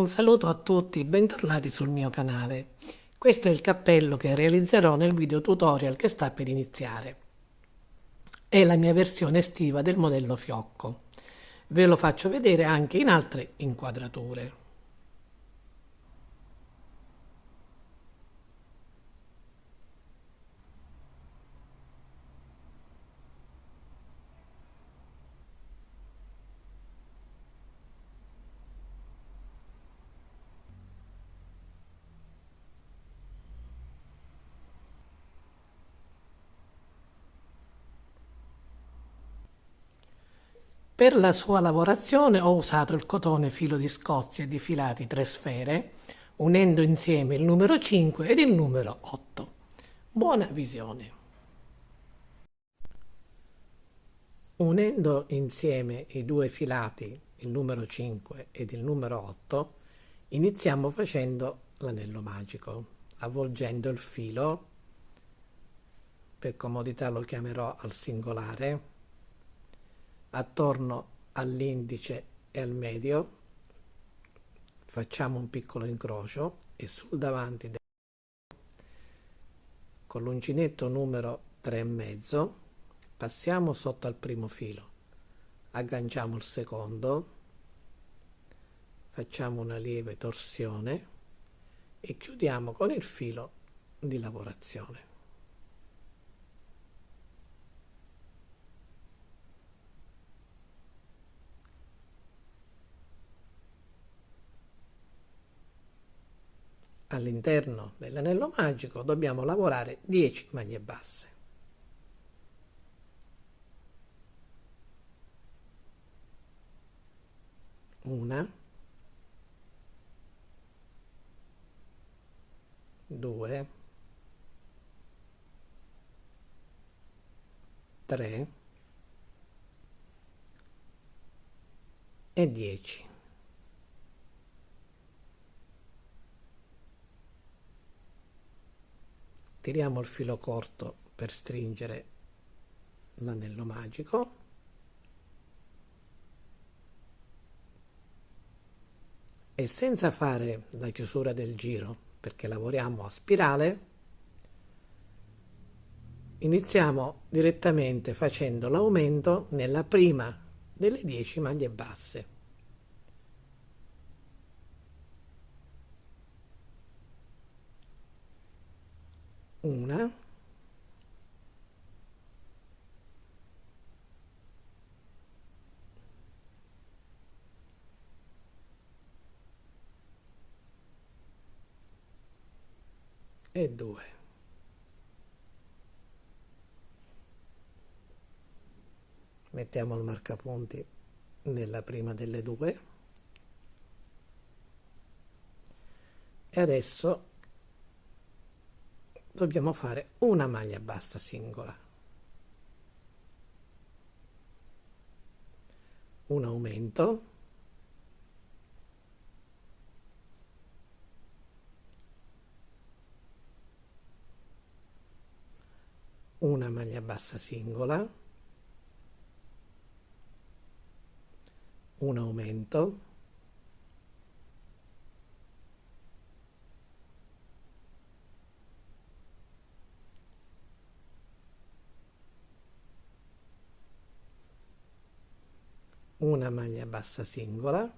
Un saluto a tutti, bentornati sul mio canale. Questo è il cappello che realizzerò nel video tutorial che sta per iniziare. È la mia versione estiva del modello fiocco. Ve lo faccio vedere anche in altre inquadrature. Per la sua lavorazione ho usato il cotone filo di Scozia di filati 3 sfere, unendo insieme il numero 5 ed il numero 8. Buona visione! Unendo insieme i due filati, il numero 5 ed il numero 8, iniziamo facendo l'anello magico, avvolgendo il filo, per comodità lo chiamerò al singolare, attorno all'indice e al medio, facciamo un piccolo incrocio e sul davanti con l'uncinetto numero 3,5 passiamo sotto al primo filo, agganciamo il secondo, facciamo una lieve torsione e chiudiamo con il filo di lavorazione. All'interno dell'anello magico dobbiamo lavorare 10 maglie basse. Una, due, tre e 10. Tiriamo il filo corto per stringere l'anello magico e senza fare la chiusura del giro, perché lavoriamo a spirale, iniziamo direttamente facendo l'aumento nella prima delle 10 maglie basse. Una, e due. Mettiamo il marcapunti nella prima delle due e adesso dobbiamo fare una maglia bassa singola, un aumento, una maglia bassa singola, un aumento, una maglia bassa singola,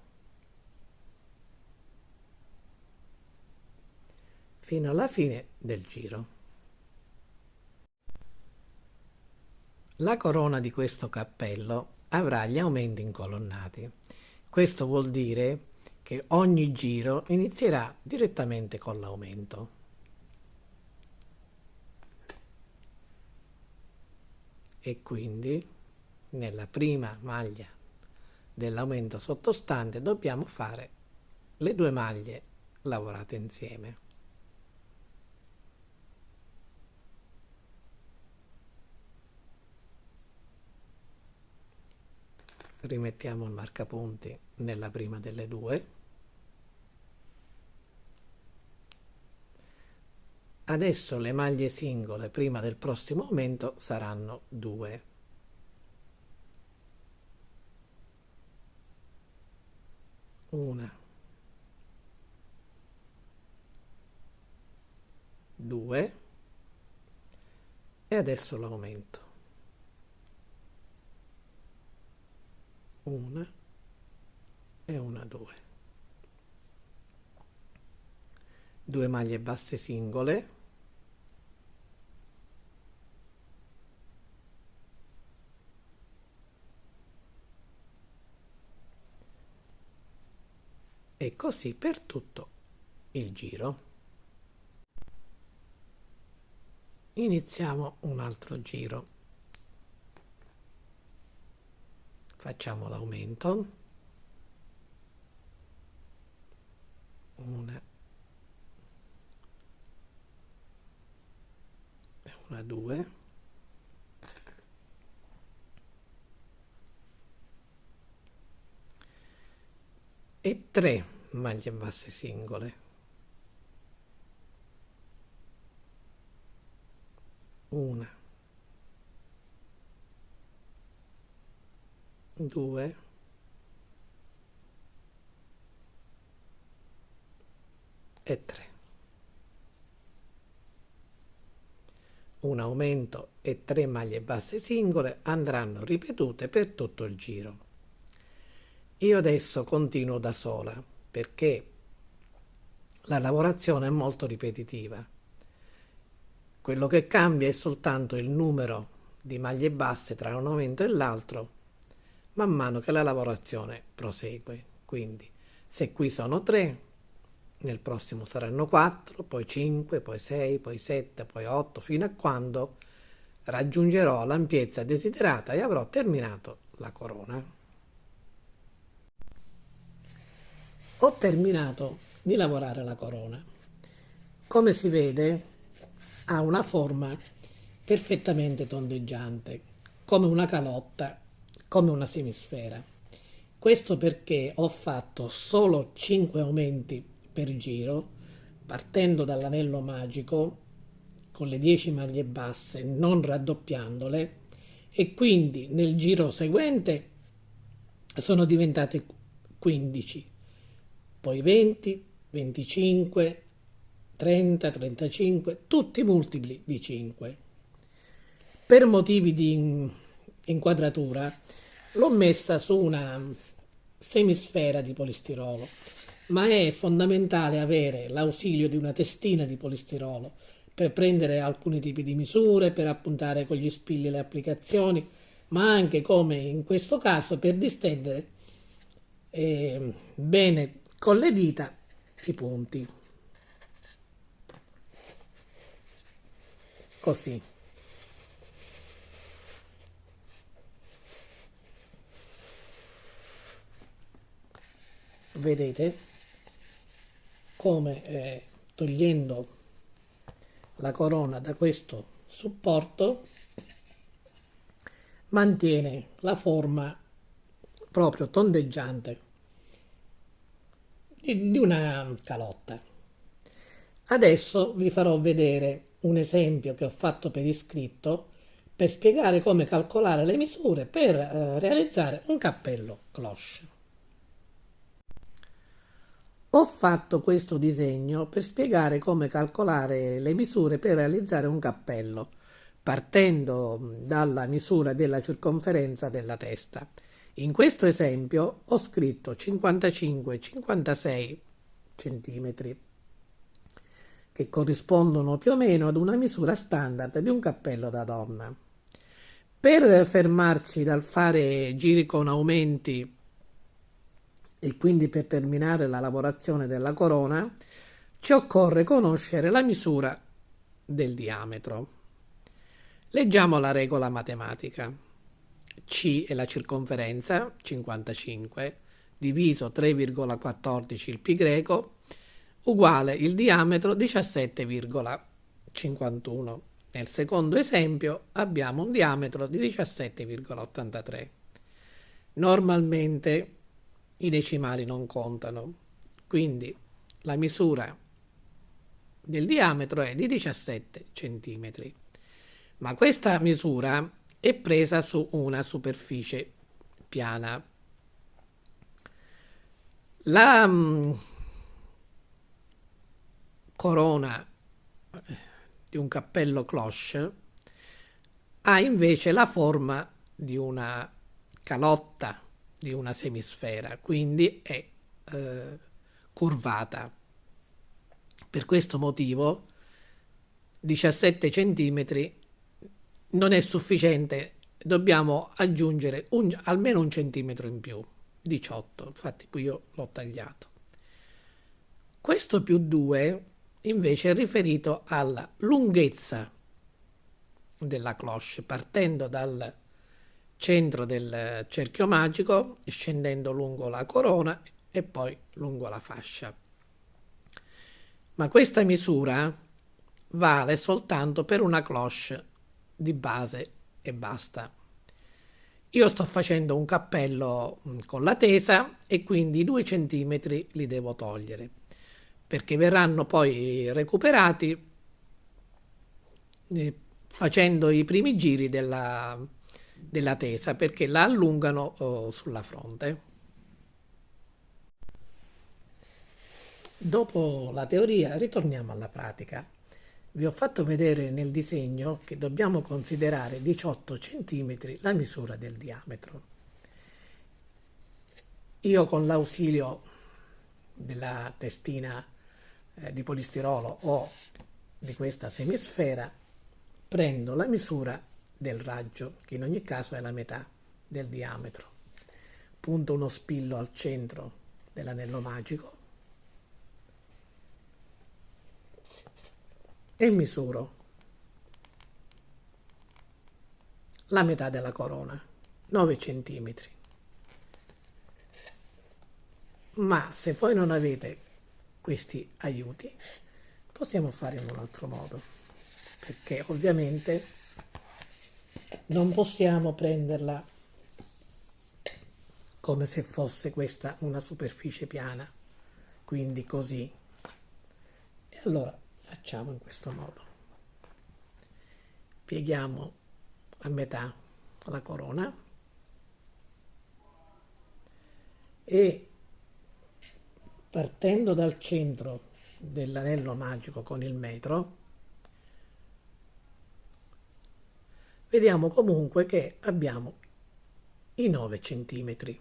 fino alla fine del giro. La corona di questo cappello avrà gli aumenti incolonnati. Questo vuol dire che ogni giro inizierà direttamente con l'aumento. E quindi nella prima maglia dell'aumento sottostante dobbiamo fare le due maglie lavorate insieme. Rimettiamo il marcapunti nella prima delle due. Adesso le maglie singole prima del prossimo aumento saranno 2. Una, 2 e adesso l'aumento. 1 e 1, 2. 2 maglie basse singole, e così per tutto il giro. Iniziamo un altro giro. Facciamo l'aumento. 1 e 1, 2. E 3 maglie basse singole. 1, 2 e 3. Un aumento e 3 maglie basse singole andranno ripetute per tutto il giro. Io adesso continuo da sola perché la lavorazione è molto ripetitiva. Quello che cambia è soltanto il numero di maglie basse tra un aumento e l'altro man mano che la lavorazione prosegue. Quindi se qui sono 3, nel prossimo saranno 4, poi 5, poi 6, poi 7, poi 8, fino a quando raggiungerò l'ampiezza desiderata e avrò terminato la corona. Ho terminato di lavorare la corona. Come si vede, ha una forma perfettamente tondeggiante, come una calotta, come una semisfera. Questo perché ho fatto solo 5 aumenti per giro, partendo dall'anello magico con le 10 maglie basse, non raddoppiandole, e quindi nel giro seguente sono diventate 15, poi 20, 25, 30, 35, tutti multipli di 5. Per motivi di inquadratura l'ho messa su una semisfera di polistirolo, ma è fondamentale avere l'ausilio di una testina di polistirolo per prendere alcuni tipi di misure, per appuntare con gli spilli le applicazioni, ma anche, come in questo caso, per distendere bene con le dita i punti. Così. Vedete come togliendo la corona da questo supporto mantiene la forma proprio tondeggiante di una calotta. Adesso vi farò vedere un esempio che ho fatto per iscritto per spiegare come calcolare le misure per realizzare un cappello cloche. Ho fatto questo disegno per spiegare come calcolare le misure per realizzare un cappello, partendo dalla misura della circonferenza della testa. In questo esempio ho scritto 55-56 centimetri, che corrispondono più o meno ad una misura standard di un cappello da donna. Per fermarci dal fare giri con aumenti e quindi per terminare la lavorazione della corona, ci occorre conoscere la misura del diametro. Leggiamo la regola matematica. C è la circonferenza, 55, diviso 3,14 il pi greco, uguale il diametro 17,51. Nel secondo esempio abbiamo un diametro di 17,83. Normalmente i decimali non contano, quindi la misura del diametro è di 17 centimetri. Ma questa misura è presa su una superficie piana. La corona di un cappello cloche, ha invece la forma di una calotta, di una semisfera, quindi è curvata. Per questo motivo 17 cm non è sufficiente, dobbiamo aggiungere almeno un centimetro in più, 18, infatti qui io l'ho tagliato. Questo più 2 invece è riferito alla lunghezza della cloche, partendo dal centro del cerchio magico, scendendo lungo la corona e poi lungo la fascia. Ma questa misura vale soltanto per una cloche di base e basta. Io sto facendo un cappello con la tesa e quindi i 2 centimetri li devo togliere, perché verranno poi recuperati facendo i primi giri della tesa, perché la allungano sulla fronte. Dopo la teoria ritorniamo alla pratica. Vi ho fatto vedere nel disegno che dobbiamo considerare 18 cm la misura del diametro. Io con l'ausilio della testina di polistirolo o di questa semisfera prendo la misura del raggio, che in ogni caso è la metà del diametro. Punto uno spillo al centro dell'anello magico e misuro la metà della corona, 9 cm. Ma se voi non avete questi aiuti, possiamo fare in un altro modo, perché ovviamente non possiamo prenderla come se fosse questa una superficie piana, quindi così. E allora facciamo in questo modo. Pieghiamo a metà la corona e partendo dal centro dell'anello magico con il metro, vediamo comunque che abbiamo i 9 centimetri.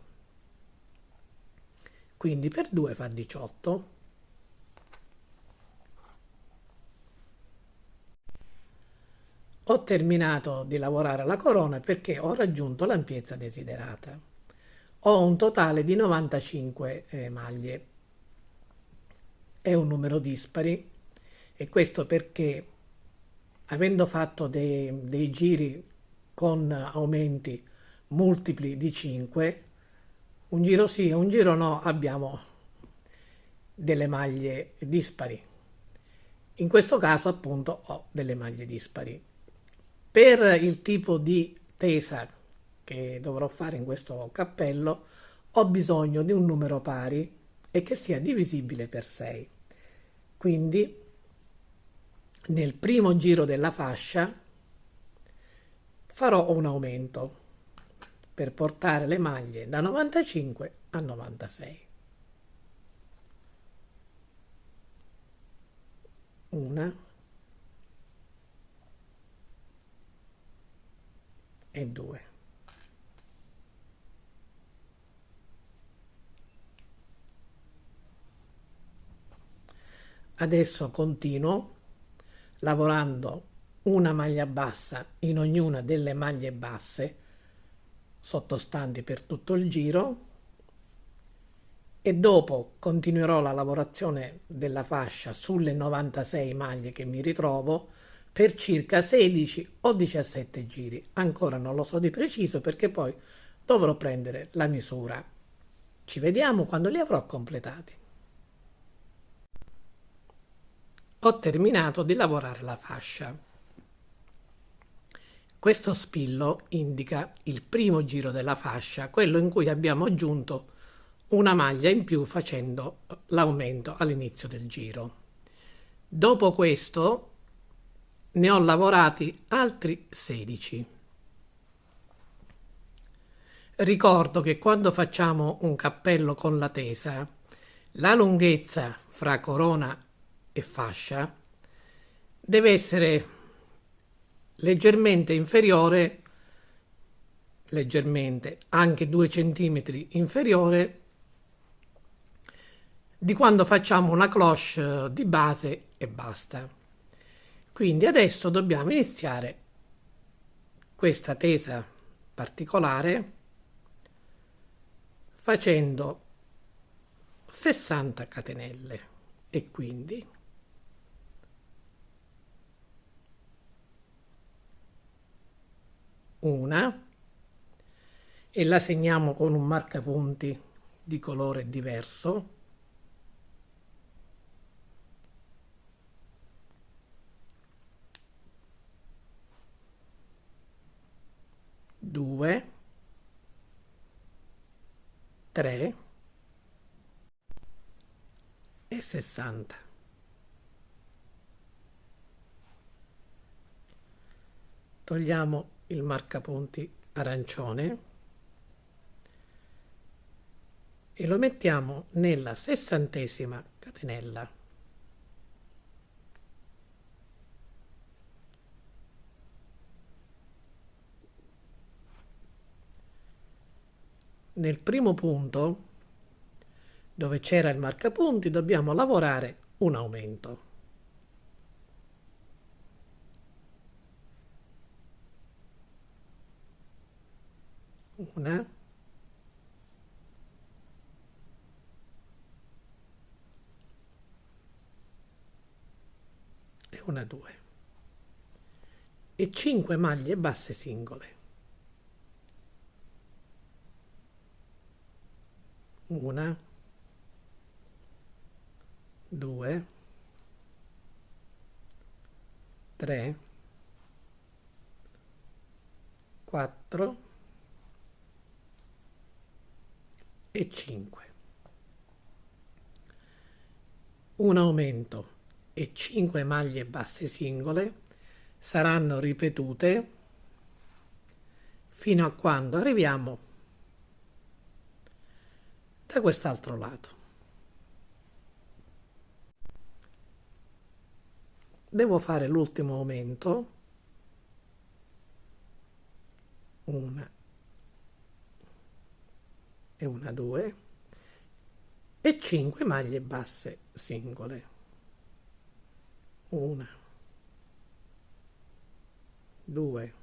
Quindi per 2 fa 18. Ho terminato di lavorare la corona perché ho raggiunto l'ampiezza desiderata. Ho un totale di 95 maglie. È un numero dispari e questo perché, avendo fatto dei giri con aumenti multipli di 5, un giro sì e un giro no, abbiamo delle maglie dispari. In questo caso appunto ho delle maglie dispari. Per il tipo di tesa che dovrò fare in questo cappello ho bisogno di un numero pari e che sia divisibile per 6. Quindi nel primo giro della fascia farò un aumento per portare le maglie da 95 a 96. Una e 2. Adesso continuo lavorando una maglia bassa in ognuna delle maglie basse sottostanti per tutto il giro e dopo continuerò la lavorazione della fascia sulle 96 maglie che mi ritrovo per circa 16 o 17 giri. Ancora non lo so di preciso perché poi dovrò prendere la misura. Ci vediamo quando li avrò completati. Ho terminato di lavorare la fascia. Questo spillo indica il primo giro della fascia, quello in cui abbiamo aggiunto una maglia in più facendo l'aumento all'inizio del giro. Dopo questo ne ho lavorati altri 16. Ricordo che quando facciamo un cappello con la tesa, la lunghezza fra corona e fascia deve essere leggermente inferiore, leggermente, anche 2 centimetri inferiore di quando facciamo una cloche di base e basta. Quindi adesso dobbiamo iniziare questa tesa particolare facendo 60 catenelle e quindi una, e la segniamo con un marcapunti di colore diverso, due, tre e 60. Togliamo il marcapunti arancione e lo mettiamo nella 60ª catenella. Nel primo punto, dove c'era il marcapunti, dobbiamo lavorare un aumento. Una, e una, due. E 5 maglie basse singole. Una, due, tre, quattro e 5. Un aumento e 5 maglie basse singole saranno ripetute fino a quando arriviamo da quest'altro lato. Devo fare l'ultimo aumento, una e una, due, e 5 maglie basse singole. Una, due,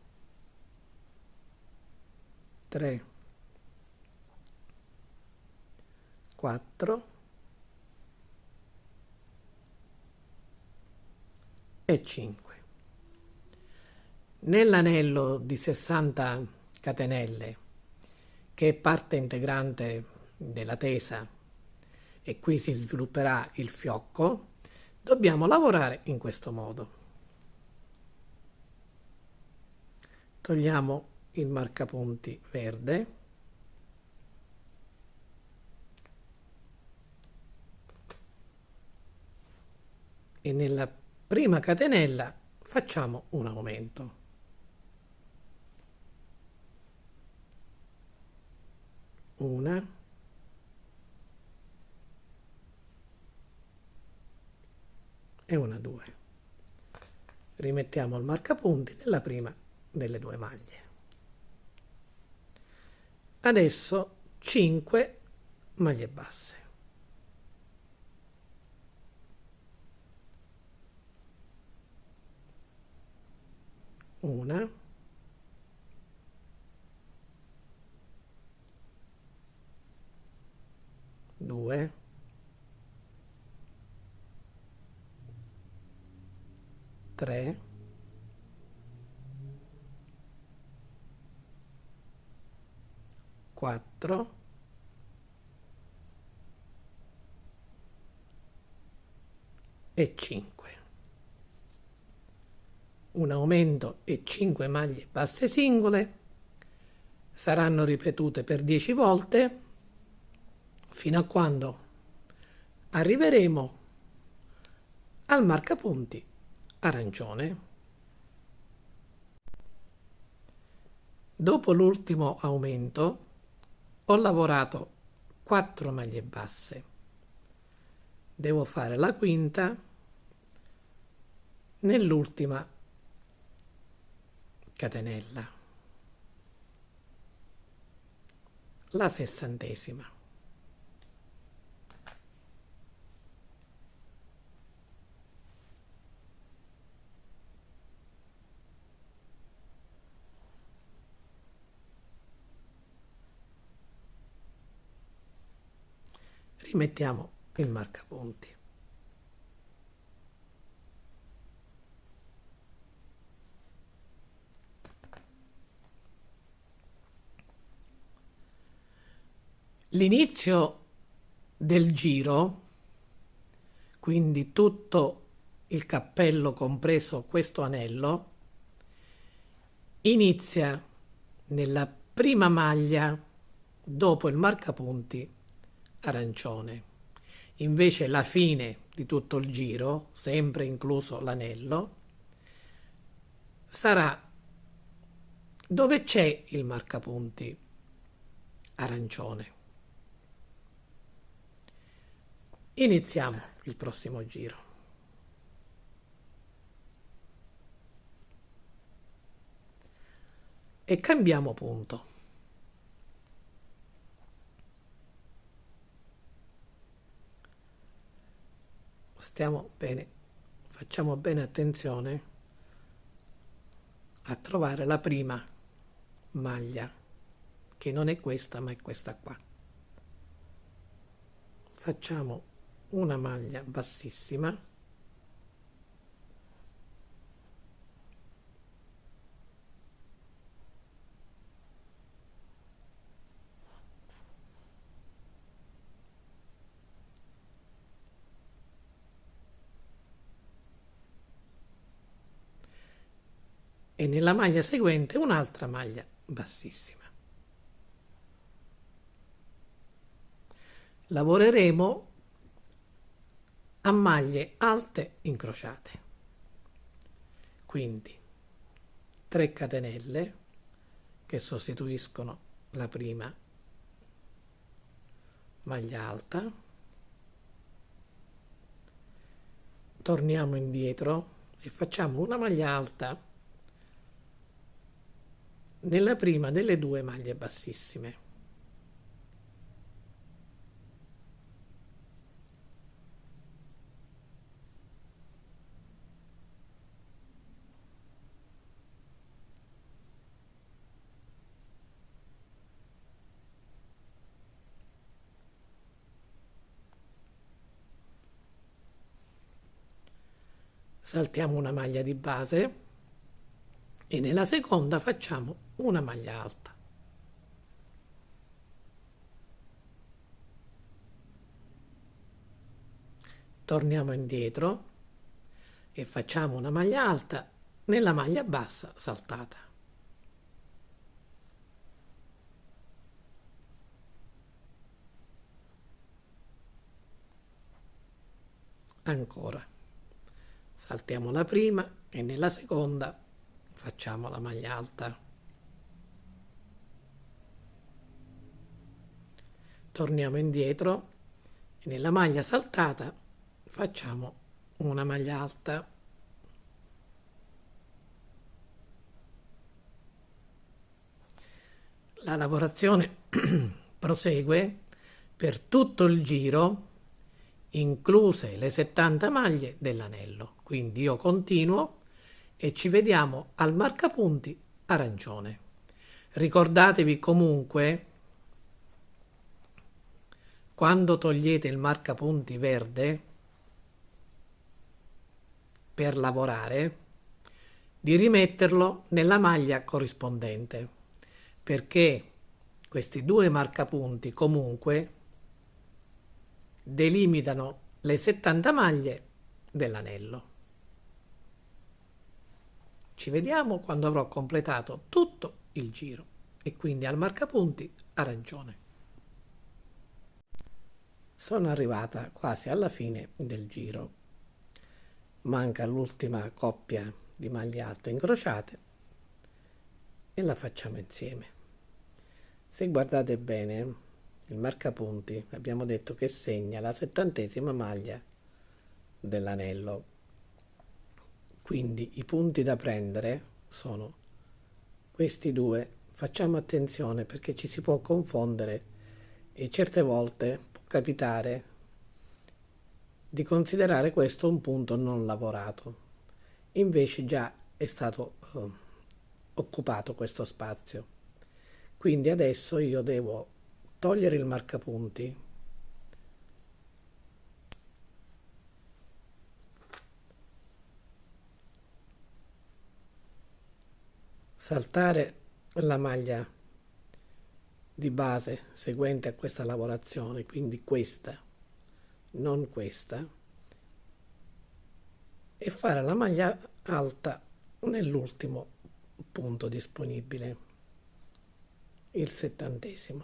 tre, quattro e 5. Nell'anello di 60 catenelle, che è parte integrante della tesa, e qui si svilupperà il fiocco, dobbiamo lavorare in questo modo. Togliamo il marcapunti verde e nella prima catenella facciamo un aumento. Una, e una, due. Rimettiamo il marcapunti nella prima delle due maglie. Adesso 5 maglie basse. Una, due, tre, quattro e 5. Un aumento e 5 maglie basse singole saranno ripetute per 10 volte fino a quando arriveremo al marcapunti arancione. Dopo l'ultimo aumento ho lavorato 4 maglie basse. Devo fare la quinta nell'ultima catenella, la 60ª. Rimettiamo il marcapunti. L'inizio del giro, quindi tutto il cappello compreso questo anello, inizia nella prima maglia dopo il marcapunti arancione. Invece la fine di tutto il giro, sempre incluso l'anello, sarà dove c'è il marcapunti arancione. Iniziamo il prossimo giro. E cambiamo punto. Stiamo bene, facciamo bene attenzione a trovare la prima maglia, che non è questa ma è questa qua. Facciamo una maglia bassissima, e nella maglia seguente un'altra maglia bassissima. Lavoreremo a maglie alte incrociate, quindi 3 catenelle che sostituiscono la prima maglia alta, torniamo indietro e facciamo una maglia alta nella prima delle 2 maglie bassissime. Saltiamo una maglia di base e nella seconda facciamo una maglia alta. Torniamo indietro e facciamo una maglia alta nella maglia bassa saltata. Ancora. Saltiamo la prima e nella seconda facciamo la maglia alta. Torniamo indietro e nella maglia saltata facciamo una maglia alta. La lavorazione prosegue per tutto il giro, incluse le 70 maglie dell'anello. Quindi io continuo e ci vediamo al marcapunti arancione. Ricordatevi comunque, quando togliete il marcapunti verde per lavorare, di rimetterlo nella maglia corrispondente, perché questi 2 marcapunti comunque delimitano le 70 maglie dell'anello. Ci vediamo quando avrò completato tutto il giro e quindi al marcapunti arancione. Sono arrivata quasi alla fine del giro. Manca l'ultima coppia di maglie alte incrociate e la facciamo insieme. Se guardate bene, il marcapunti abbiamo detto che segna la 70ª maglia dell'anello, Quindi i punti da prendere sono questi due. Facciamo attenzione perché ci si può confondere e certe volte può capitare di considerare questo un punto non lavorato. Invece già è stato occupato questo spazio. Quindi adesso io devo togliere il marcapunti, saltare la maglia di base seguente a questa lavorazione, quindi questa, non questa, e fare la maglia alta nell'ultimo punto disponibile, il 70°.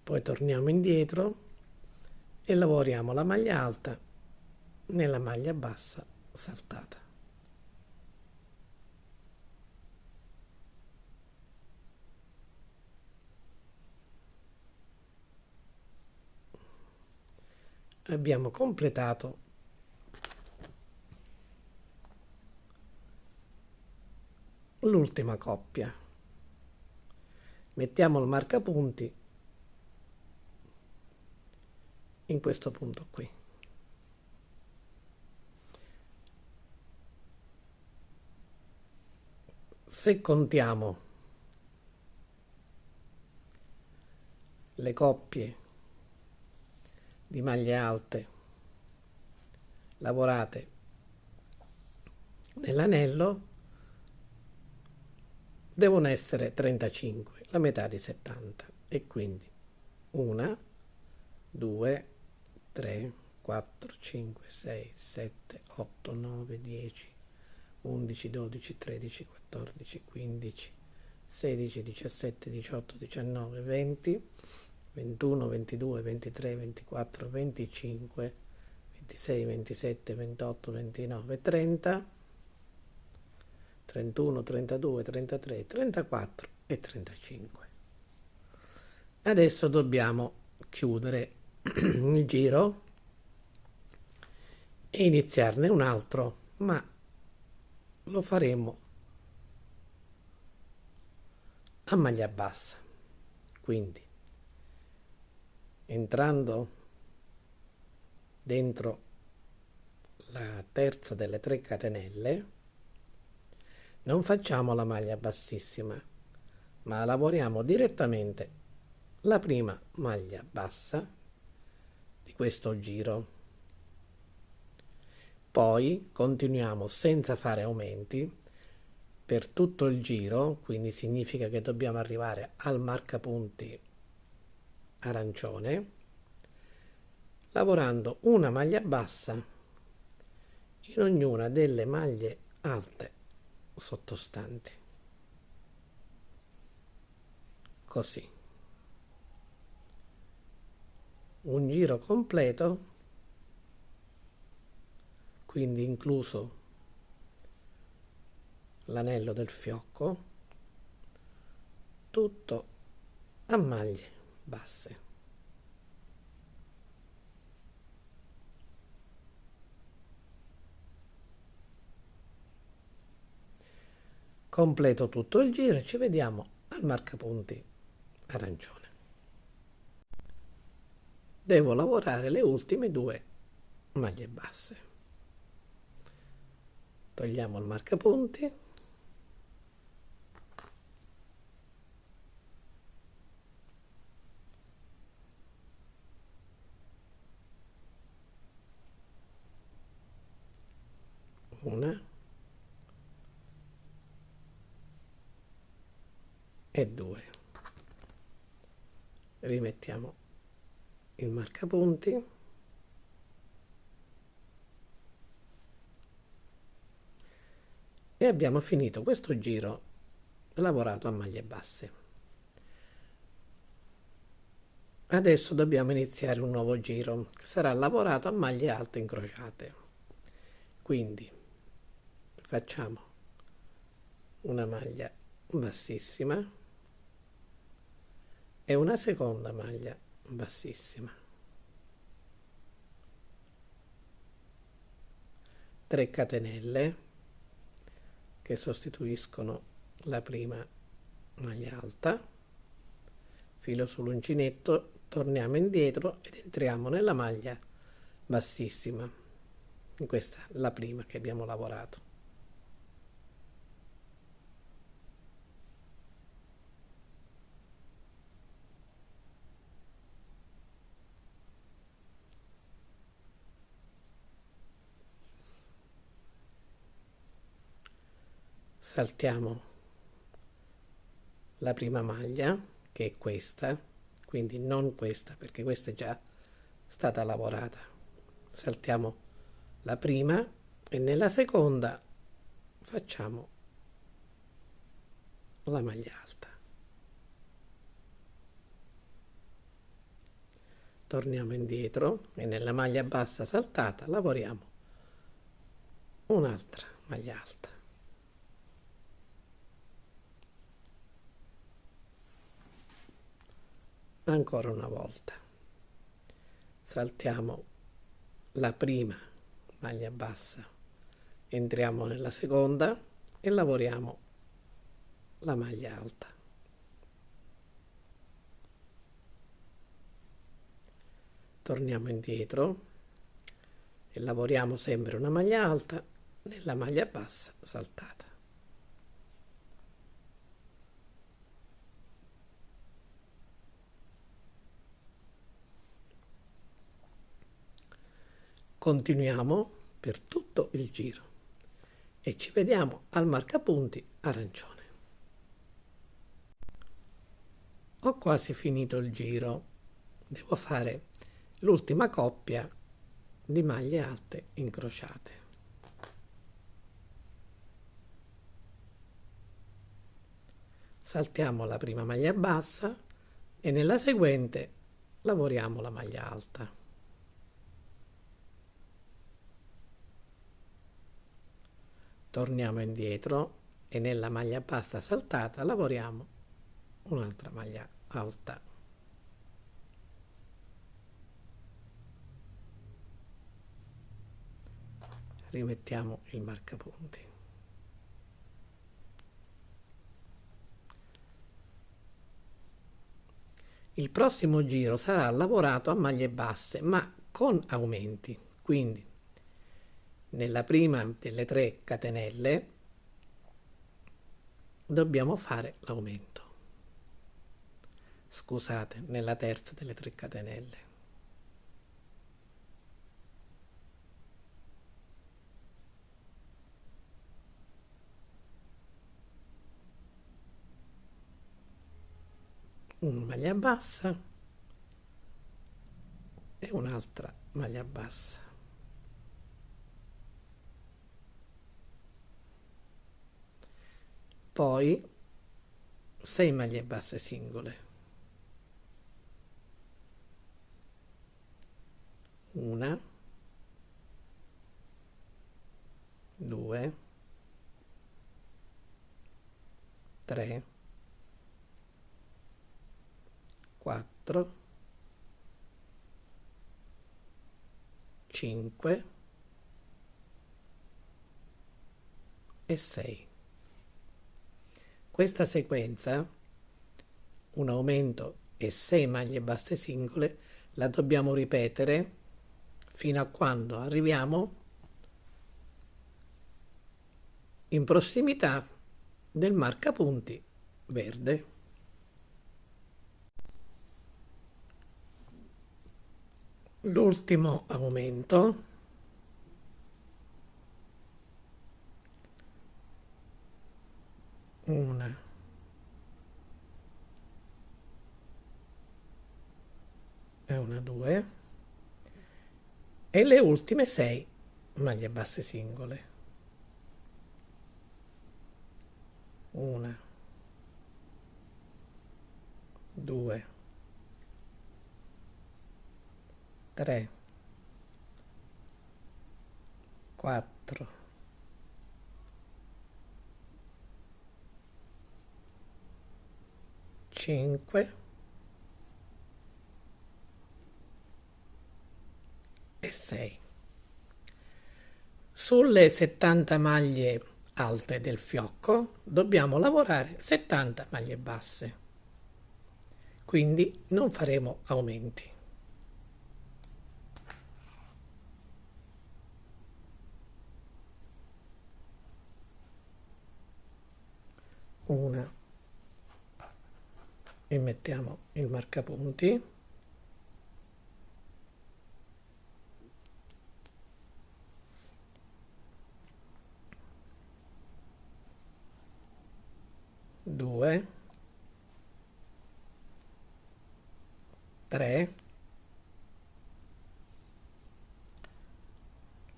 Poi torniamo indietro e lavoriamo la maglia alta nella maglia bassa saltata. Abbiamo completato l'ultima coppia. Mettiamo il marcapunti in questo punto qui. Se contiamo le coppie di maglie alte lavorate nell'anello, devono essere 35, la metà di 70, e quindi 1, 2, 3, 4, 5, 6, 7, 8, 9, 10, 11, 12, 13, 14, 15, 16, 17, 18, 19, 20, 21, 22, 23, 24, 25, 26, 27, 28, 29, 30, 31, 32, 33, 34 e 35. Adesso dobbiamo chiudere il giro e iniziarne un altro, ma lo faremo a maglia bassa. Quindi entrando dentro la terza delle 3 catenelle, non facciamo la maglia bassissima, ma lavoriamo direttamente la prima maglia bassa di questo giro. Poi continuiamo senza fare aumenti per tutto il giro, quindi significa che dobbiamo arrivare al marcapunti arancione, lavorando una maglia bassa in ognuna delle maglie alte sottostanti. Così. Un giro completo, quindi incluso l'anello del fiocco, tutto a maglie basse. Completo tutto il giro e ci vediamo al marcapunti arancione. Devo lavorare le ultime 2 maglie basse. Togliamo il marcapunti, una e 2. Rimettiamo il marcapunti e abbiamo finito questo giro lavorato a maglie basse. Adesso dobbiamo iniziare un nuovo giro che sarà lavorato a maglie alte incrociate. Quindi facciamo una maglia bassissima e una seconda maglia bassissima. 3 catenelle che sostituiscono la prima maglia alta, filo sull'uncinetto, torniamo indietro ed entriamo nella maglia bassissima. Questa è la prima che abbiamo lavorato. Saltiamo la prima maglia, che è questa, quindi non questa perché questa è già stata lavorata. Saltiamo la prima e nella seconda facciamo la maglia alta. Torniamo indietro e nella maglia bassa saltata lavoriamo un'altra maglia alta. Ancora una volta saltiamo la prima maglia bassa, entriamo nella seconda e lavoriamo la maglia alta. Torniamo indietro e lavoriamo sempre una maglia alta nella maglia bassa saltata. Continuiamo per tutto il giro e ci vediamo al marcapunti arancione. Ho quasi finito il giro, devo fare l'ultima coppia di maglie alte incrociate. Saltiamo la prima maglia bassa e nella seguente lavoriamo la maglia alta. Torniamo indietro e nella maglia bassa saltata lavoriamo un'altra maglia alta. Rimettiamo il marcapunti. Il prossimo giro sarà lavorato a maglie basse ma con aumenti, quindi nella prima delle 3 catenelle dobbiamo fare l'aumento. Scusate, nella terza delle 3 catenelle. Una maglia bassa e un'altra maglia bassa. Poi 6 maglie basse singole. Una, 2, 3, 4, 5 e 6. Questa sequenza, un aumento e 6 maglie basse singole, la dobbiamo ripetere fino a quando arriviamo in prossimità del marcapunti verde. L'ultimo aumento, una, e una, 2 e le ultime 6 maglie basse singole. Una, 2, 3, 4, 5 e 6. Sulle 70 maglie alte del fiocco dobbiamo lavorare 70 maglie basse, quindi non faremo aumenti. Una, e mettiamo il marcapunti. Due, tre,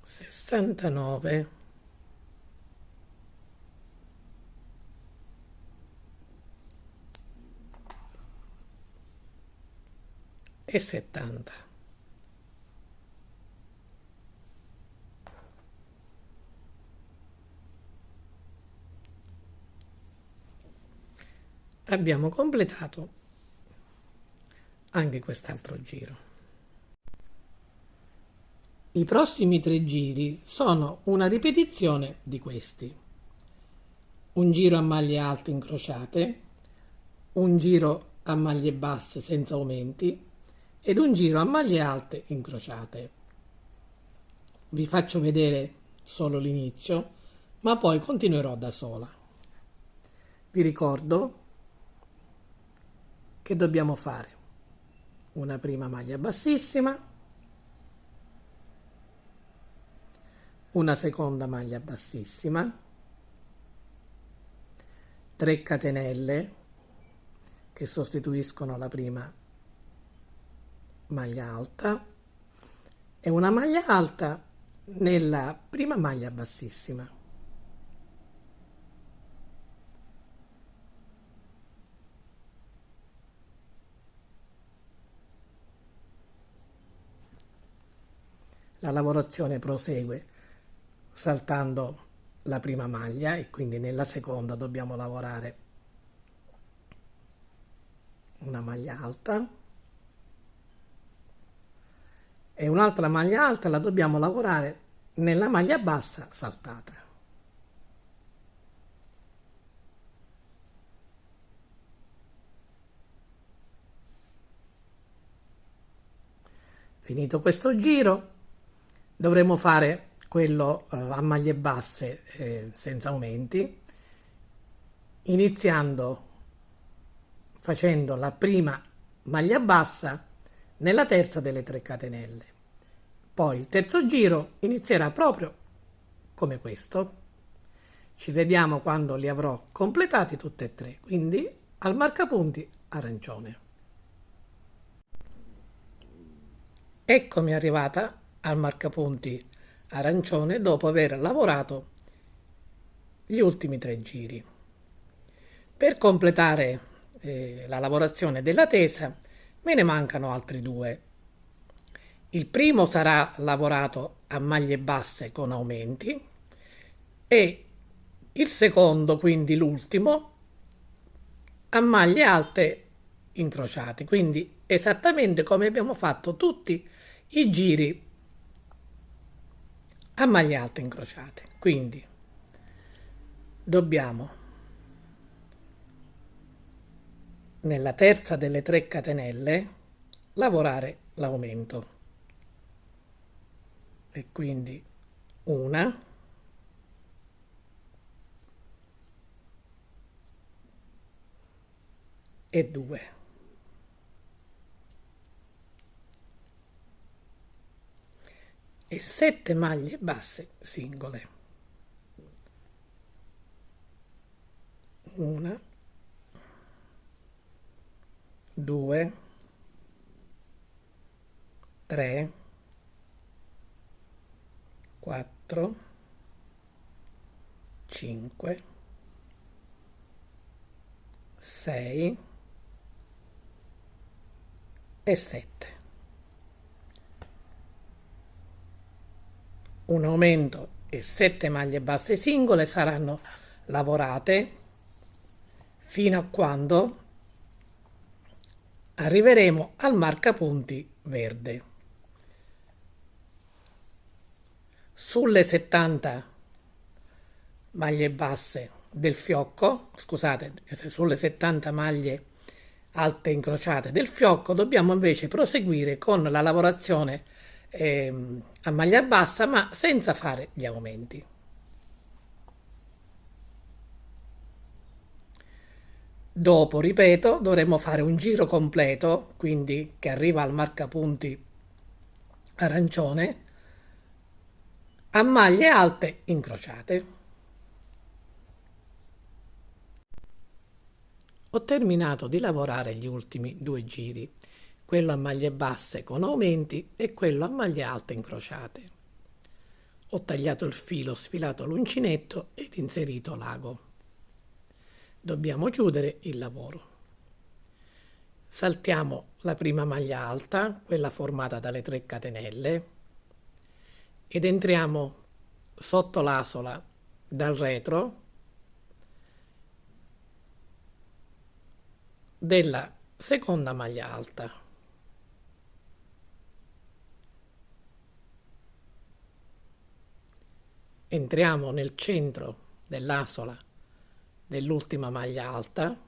69 e 70. Abbiamo completato anche quest'altro giro. I prossimi 3 giri sono una ripetizione di questi. Un giro a maglie alte incrociate, un giro a maglie basse senza aumenti ed un giro a maglie alte incrociate. Vi faccio vedere solo l'inizio, ma poi continuerò da sola. Vi ricordo che dobbiamo fare una prima maglia bassissima, una seconda maglia bassissima, 3 catenelle che sostituiscono la prima maglia alta e una maglia alta nella prima maglia bassissima. La lavorazione prosegue saltando la prima maglia e quindi nella seconda dobbiamo lavorare una maglia alta e un'altra maglia alta la dobbiamo lavorare nella maglia bassa saltata. Finito questo giro dovremo fare quello a maglie basse senza aumenti, iniziando facendo la prima maglia bassa nella terza delle 3 catenelle. Poi il terzo giro inizierà proprio come questo. Ci vediamo quando li avrò completati tutti e 3, quindi al marcapunti arancione. Eccomi arrivata al marcapunti arancione dopo aver lavorato gli ultimi 3 giri. Per completare la lavorazione della tesa me ne mancano altri 2. Il primo sarà lavorato a maglie basse con aumenti e il secondo, quindi l'ultimo, a maglie alte incrociate, quindi esattamente come abbiamo fatto tutti i giri a maglie alte incrociate. Quindi dobbiamo nella terza delle 3 catenelle lavorare l'aumento e quindi una, e 2. E 7 maglie basse singole. Una, 2, 3, 4, 5, 6 e 7. Un aumento e 7 maglie basse singole saranno lavorate fino a quando arriveremo al marcapunti verde. sulle 70 maglie basse del fiocco, scusate, sulle 70 maglie alte incrociate del fiocco, dobbiamo invece proseguire con la lavorazione a maglia bassa, ma senza fare gli aumenti. Dopo, ripeto, dovremo fare un giro completo, quindi che arriva al marcapunti arancione, a maglie alte incrociate. Ho terminato di lavorare gli ultimi due giri, quello a maglie basse con aumenti e quello a maglie alte incrociate. Ho tagliato il filo, sfilato l'uncinetto ed inserito l'ago. Dobbiamo chiudere il lavoro. Saltiamo la prima maglia alta, quella formata dalle 3 catenelle, ed entriamo sotto l'asola dal retro della seconda maglia alta. Entriamo nel centro dell'asola dell'ultima maglia alta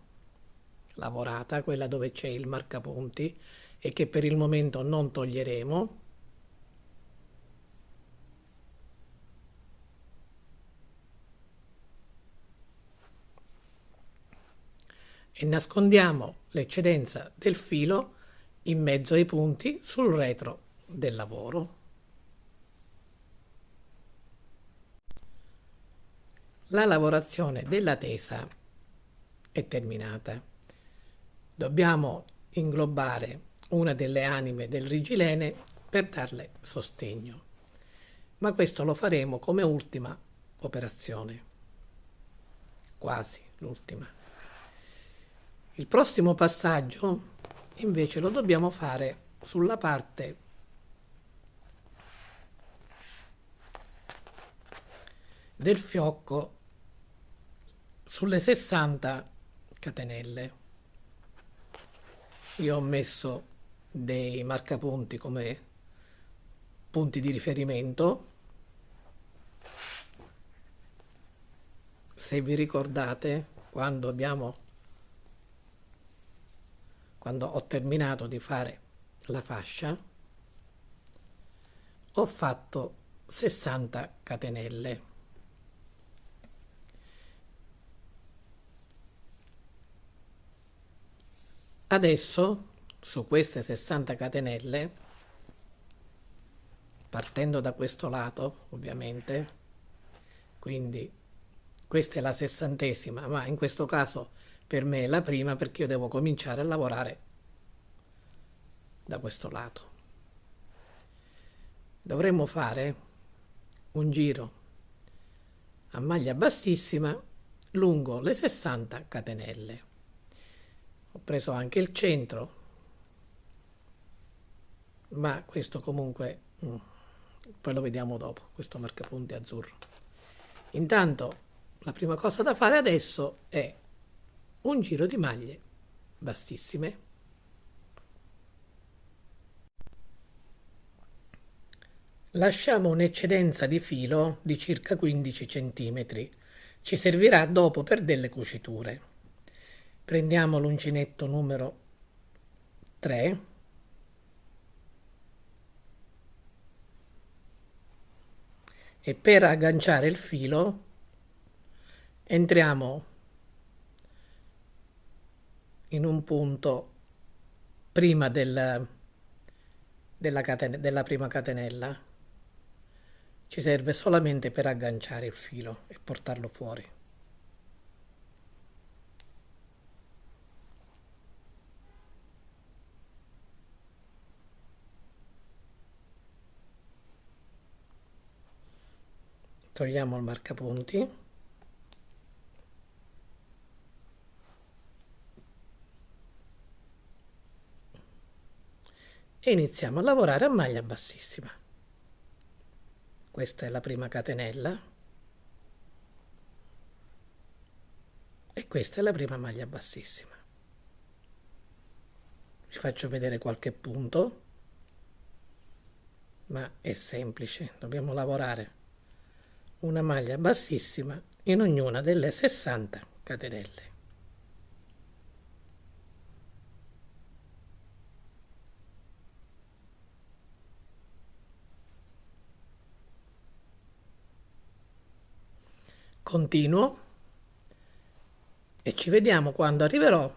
lavorata, quella dove c'è il marcapunti e che per il momento non toglieremo. E nascondiamo l'eccedenza del filo in mezzo ai punti sul retro del lavoro. La lavorazione della tesa è terminata. Dobbiamo inglobare una delle anime del rigilene per darle sostegno, ma questo lo faremo come ultima operazione, quasi l'ultima. Il prossimo passaggio invece lo dobbiamo fare sulla parte del fiocco, sulle 60 catenelle. Io ho messo dei marcapunti come punti di riferimento. Se vi ricordate, quando ho terminato di fare la fascia, ho fatto 60 catenelle. Adesso, su queste 60 catenelle, partendo da questo lato, ovviamente, quindi questa è la 60ª, ma in questo caso per me è la prima perché io devo cominciare a lavorare da questo lato. Dovremmo fare un giro a maglia bassissima lungo le 60 catenelle. Ho preso anche il centro, ma questo comunque poi lo vediamo dopo, questo marcapunti azzurro. Intanto la prima cosa da fare adesso è un giro di maglie bassissime. Lasciamo un'eccedenza di filo di circa 15 cm. Ci servirà dopo per delle cuciture. Prendiamo l'uncinetto numero 3 e per agganciare il filo entriamo in un punto prima della prima catenella. Ci serve solamente per agganciare il filo e portarlo fuori. Togliamo il marcapunti e iniziamo a lavorare a maglia bassissima. Questa è la prima catenella e questa è la prima maglia bassissima. Vi faccio vedere qualche punto, ma è semplice, dobbiamo lavorare una maglia bassissima in ognuna delle 60 catenelle. Continuo e ci vediamo quando arriverò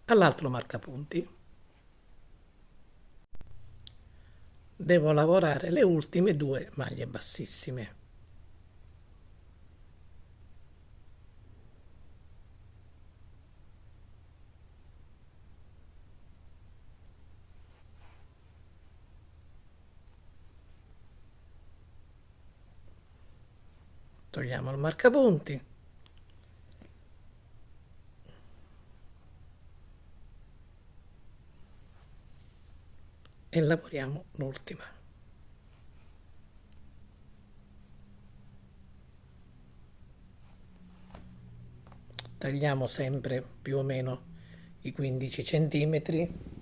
all'altro marcapunti. Devo lavorare le ultime 2 maglie bassissime. Togliamo il marcapunti. E lavoriamo l'ultima. Tagliamo sempre più o meno i 15 centimetri.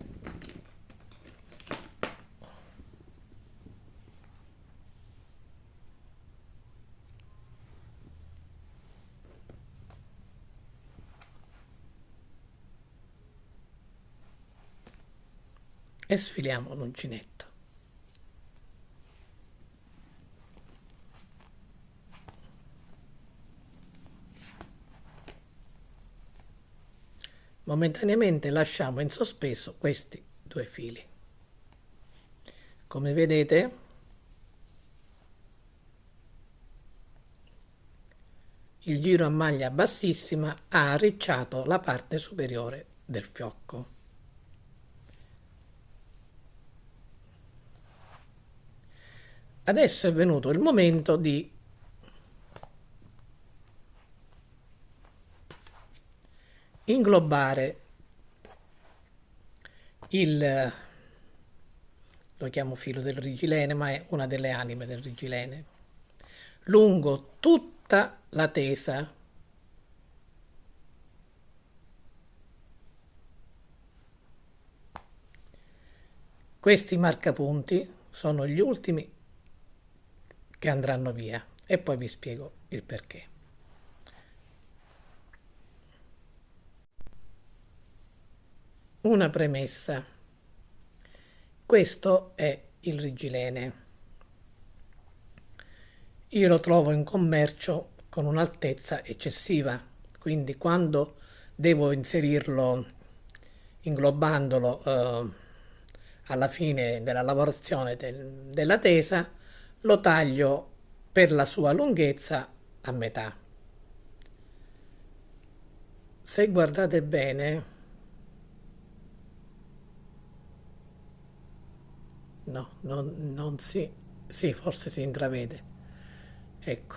E sfiliamo l'uncinetto. Momentaneamente lasciamo in sospeso questi 2 fili. Come vedete, il giro a maglia bassissima ha arricciato la parte superiore del fiocco. Adesso è venuto il momento di inglobare lo chiamo filo del rigilene, ma è una delle anime del rigilene, lungo tutta la tesa. Questi marcapunti sono gli ultimi che andranno via e poi vi spiego il perché. Una premessa. Questo è il rigilene. Io lo trovo in commercio con un'altezza eccessiva, quindi quando devo inserirlo inglobandolo alla fine della lavorazione della tesa, lo taglio per la sua lunghezza a metà. Se guardate bene, no, non sì, forse si intravede. Ecco,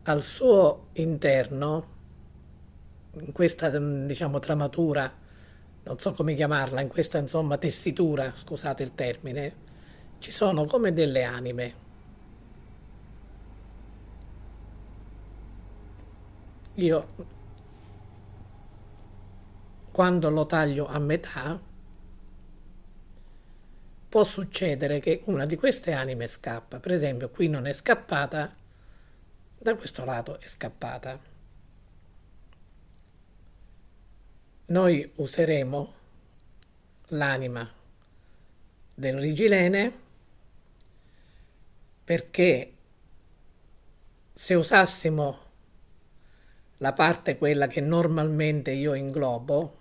al suo interno, in questa, diciamo, tramatura, non so come chiamarla, in questa, insomma, tessitura, scusate il termine, ci sono come delle anime. Io, quando lo taglio a metà, può succedere che una di queste anime scappa. Per esempio, qui non è scappata, da questo lato è scappata. Noi useremo l'anima del rigilene perché se usassimo la parte quella che normalmente io inglobo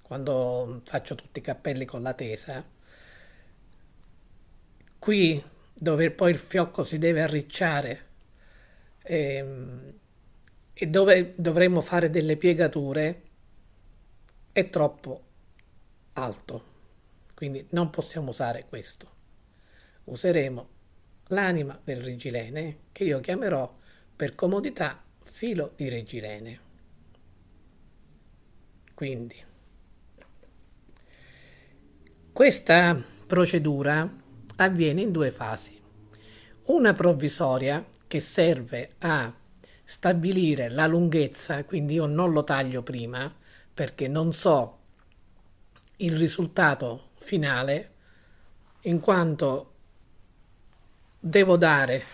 quando faccio tutti i cappelli con la tesa, qui dove poi il fiocco si deve arricciare e dove dovremmo fare delle piegature è troppo alto, quindi non possiamo usare questo. Useremo l'anima del rigilene che io chiamerò per comodità filo di rigilene. Quindi questa procedura avviene in 2 fasi. Una provvisoria che serve a stabilire la lunghezza, quindi io non lo taglio prima perché non so il risultato finale, in quanto devo dare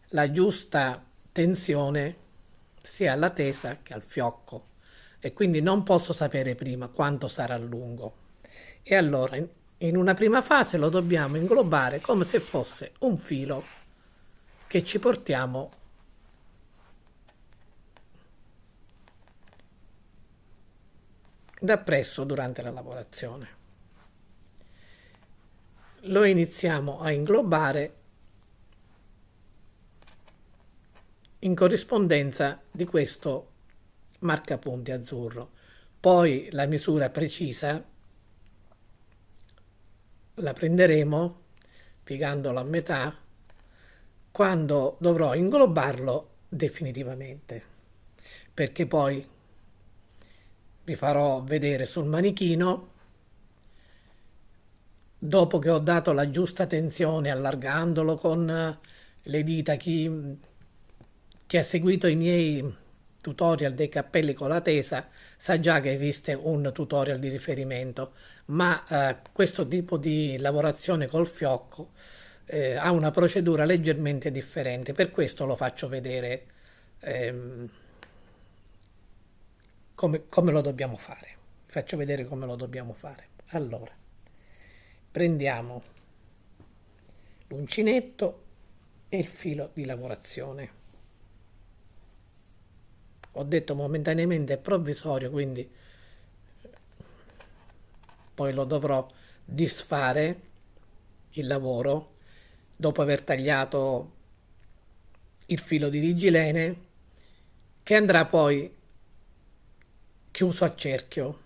la giusta tensione sia alla tesa che al fiocco e quindi non posso sapere prima quanto sarà lungo. E allora in una prima fase lo dobbiamo inglobare come se fosse un filo che ci portiamo dappresso durante la lavorazione. Lo iniziamo a inglobare in corrispondenza di questo marcapunti azzurro. Poi la misura precisa la prenderemo piegandolo a metà quando dovrò inglobarlo definitivamente, perché poi vi farò vedere sul manichino, dopo che ho dato la giusta tensione allargandolo con le dita. Chi ha seguito i miei tutorial dei cappelli con la tesa sa già che esiste un tutorial di riferimento, ma questo tipo di lavorazione col fiocco ha una procedura leggermente differente, per questo lo faccio vedere come lo dobbiamo fare. Vi faccio vedere come lo dobbiamo fare. Allora, prendiamo l'uncinetto e il filo di lavorazione. Ho detto momentaneamente è provvisorio, quindi poi lo dovrò disfare il lavoro dopo aver tagliato il filo di rigilene, che andrà poi chiuso a cerchio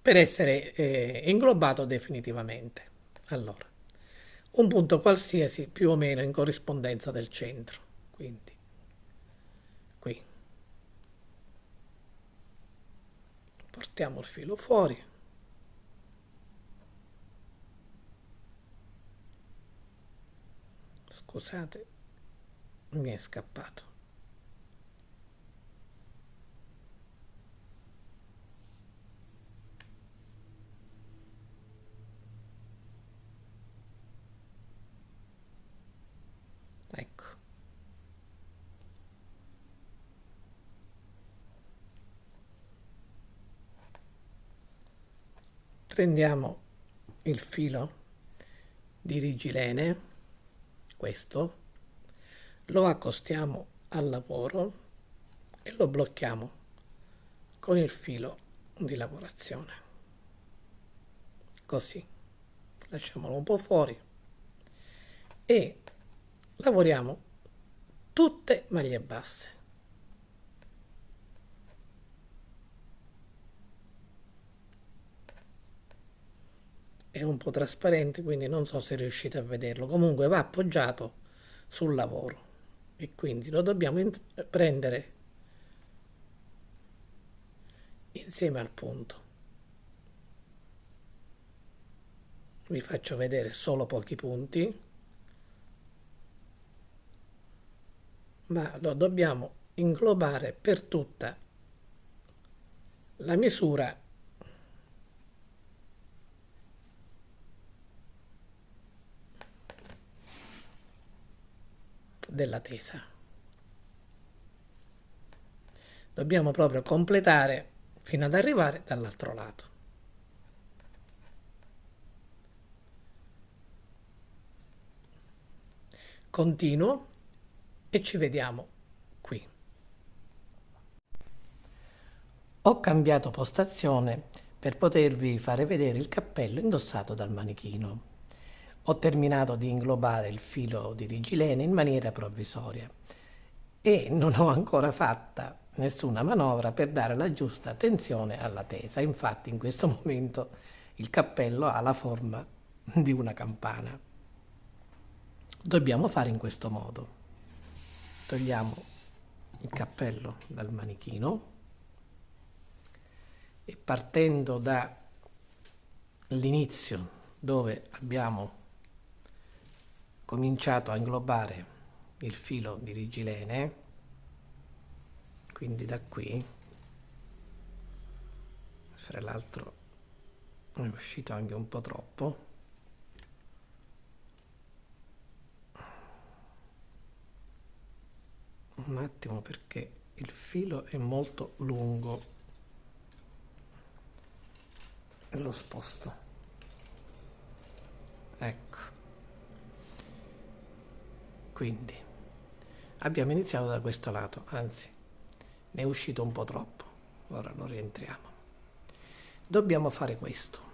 per essere inglobato definitivamente. Allora, un punto qualsiasi più o meno in corrispondenza del centro, quindi qui portiamo il filo fuori, scusate, mi è scappato. Ecco, prendiamo il filo di rigilene, questo, lo accostiamo al lavoro e lo blocchiamo con il filo di lavorazione, così, lasciamolo un po' fuori e lavoriamo tutte maglie basse. È un po' trasparente, quindi non so se riuscite a vederlo, comunque va appoggiato sul lavoro e quindi lo dobbiamo prendere insieme al punto. Vi faccio vedere solo pochi punti, ma lo dobbiamo inglobare per tutta la misura della tesa. Dobbiamo proprio completare fino ad arrivare dall'altro lato. Continuo e ci vediamo qui. Ho cambiato postazione per potervi fare vedere il cappello indossato dal manichino. Ho terminato di inglobare il filo di rigilene in maniera provvisoria e non ho ancora fatta nessuna manovra per dare la giusta tensione alla tesa. Infatti in questo momento il cappello ha la forma di una campana. Dobbiamo fare in questo modo. Togliamo il cappello dal manichino e partendo dall'inizio dove abbiamo cominciato a inglobare il filo di rigilene, quindi da qui, fra l'altro è uscito anche un po' troppo, un attimo perché il filo è molto lungo e lo sposto. Ecco, quindi abbiamo iniziato da questo lato, anzi ne è uscito un po' troppo, ora lo rientriamo. Dobbiamo fare questo.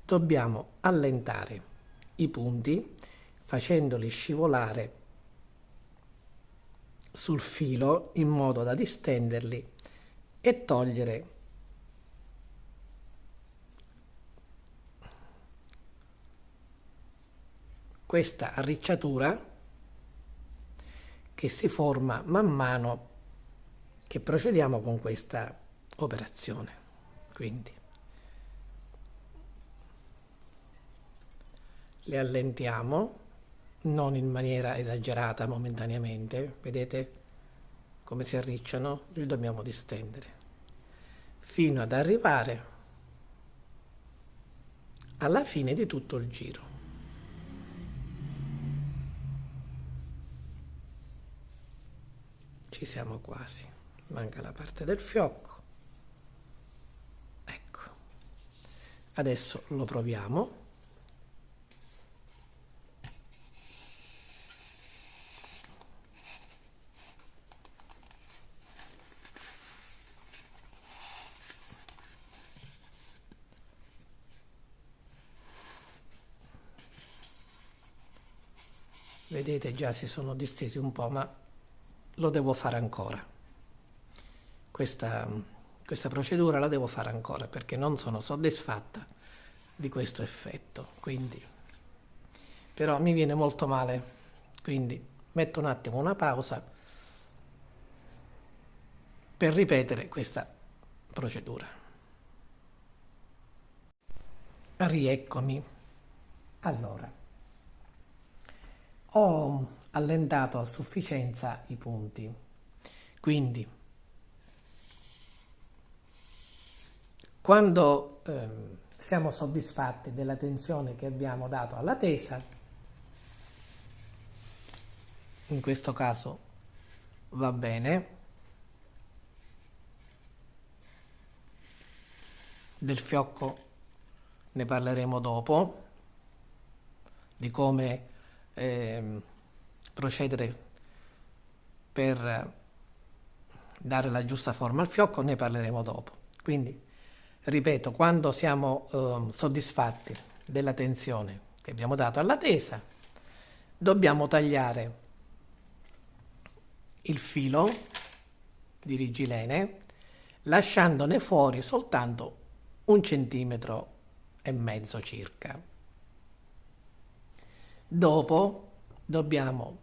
Dobbiamo allentare i punti facendoli scivolare sul filo in modo da distenderli e togliere questa arricciatura che si forma man mano che procediamo con questa operazione. Quindi le allentiamo, non in maniera esagerata momentaneamente, vedete come si arricciano? Li dobbiamo distendere fino ad arrivare alla fine di tutto il giro. Ci siamo quasi, manca la parte del fiocco. Ecco, adesso lo proviamo. Vedete, già si sono distesi un po', ma lo devo fare ancora. Questa procedura la devo fare ancora perché non sono soddisfatta di questo effetto. Quindi, però mi viene molto male, quindi metto un attimo una pausa per ripetere questa procedura. Rieccomi. Allora, ho allentato a sufficienza i punti, quindi quando siamo soddisfatti della tensione che abbiamo dato alla tesa, in questo caso va bene, del fiocco ne parleremo dopo, di come procedere per dare la giusta forma al fiocco, ne parleremo dopo. Quindi, ripeto, quando siamo soddisfatti della tensione che abbiamo dato alla tesa, dobbiamo tagliare il filo di rigilene lasciandone fuori soltanto 1,5 cm circa. Dopo dobbiamo